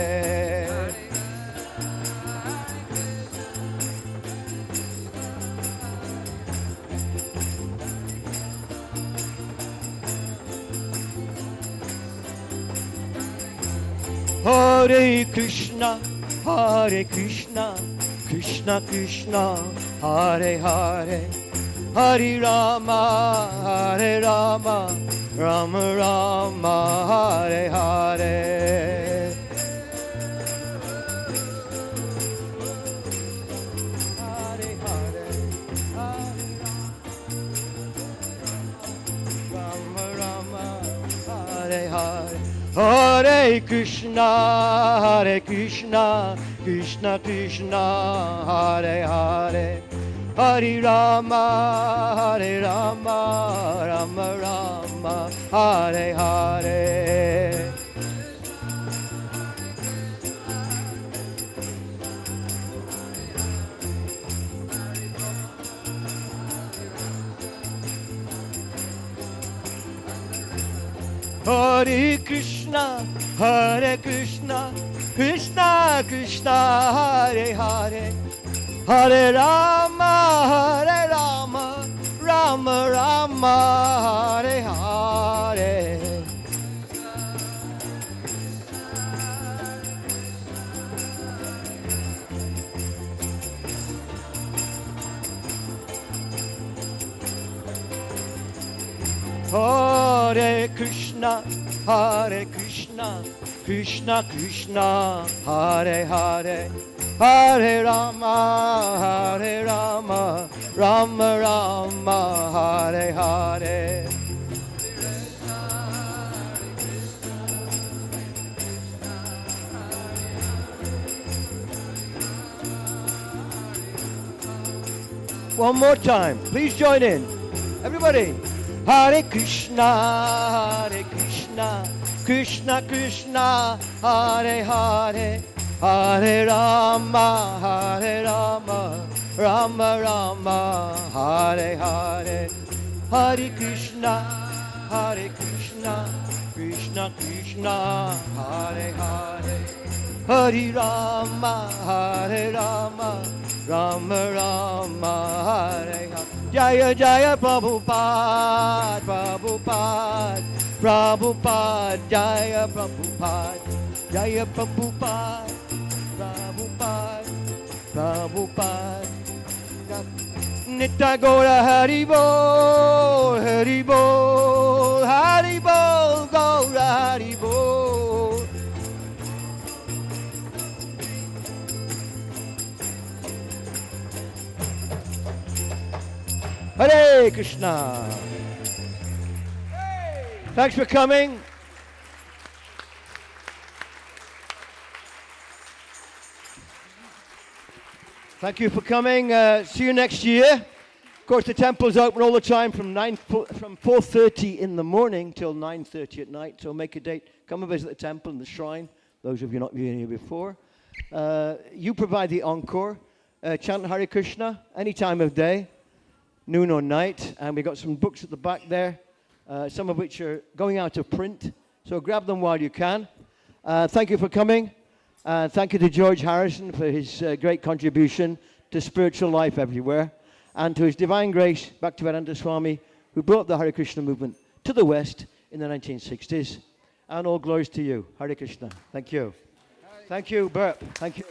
A: Hare Krishna, Hare Krishna, Krishna Krishna, Hare Hare, Hare Rama, Hare Rama, Rama Rama, Hare Hare. Hare Hare, Rama Rama, Hare Hare. Hare Krishna, Hare Krishna, Krishna Krishna, Hare Hare, Hare Rama, Hare Rama, Rama Rama, Hare Hare. Hare Krishna, Hare Krishna, Krishna Krishna, Hare Hare, Hare Rama, Hare Rama, Rama Rama, Hare Hare. Hare Krishna, Hare Krishna, Krishna Krishna, Hare Hare, Hare Rama, Hare Rama, Rama Rama, Hare Hare. One more time, please join in. Everybody. Hare Krishna, Hare Krishna, Krishna Krishna, Hare Hare, Hare Rama, Hare Rama, Rama Rama, Hare Hare. Hare Krishna, Hare Krishna, Krishna Krishna, Hare Hare, Hare Rama, Hare Rama, Rama Rama, Hare Hare. Jaya Jaya Prabhupada, Prabhupada, Prabhupada, Jaya Prabhupada, Jaya Prabhupada, Prabhupada, Prabhupada. Nitya Gaura Hari Bol, Hari Bol, Hari Bol, Gaura Hari Bol. Hare Krishna. Thanks for coming. Thank you for coming. See you next year. Of course, the temple's open all the time from 4:30 in the morning till 9:30 at night. So make a date. Come and visit the temple and the shrine. Those of you not been here before. You provide the encore. Chant Hare Krishna any time of day. noon or night. And we've got some books at the back there, some of which are going out of print. So grab them while you can. Thank you for coming. Thank you to George Harrison for his great contribution to spiritual life everywhere. And to His Divine Grace, Bhaktivedanta Swami, who brought the Hare Krishna movement to the West in the 1960s. And all glories to you. Hare Krishna. Thank you. Thank you, Burp. Thank you.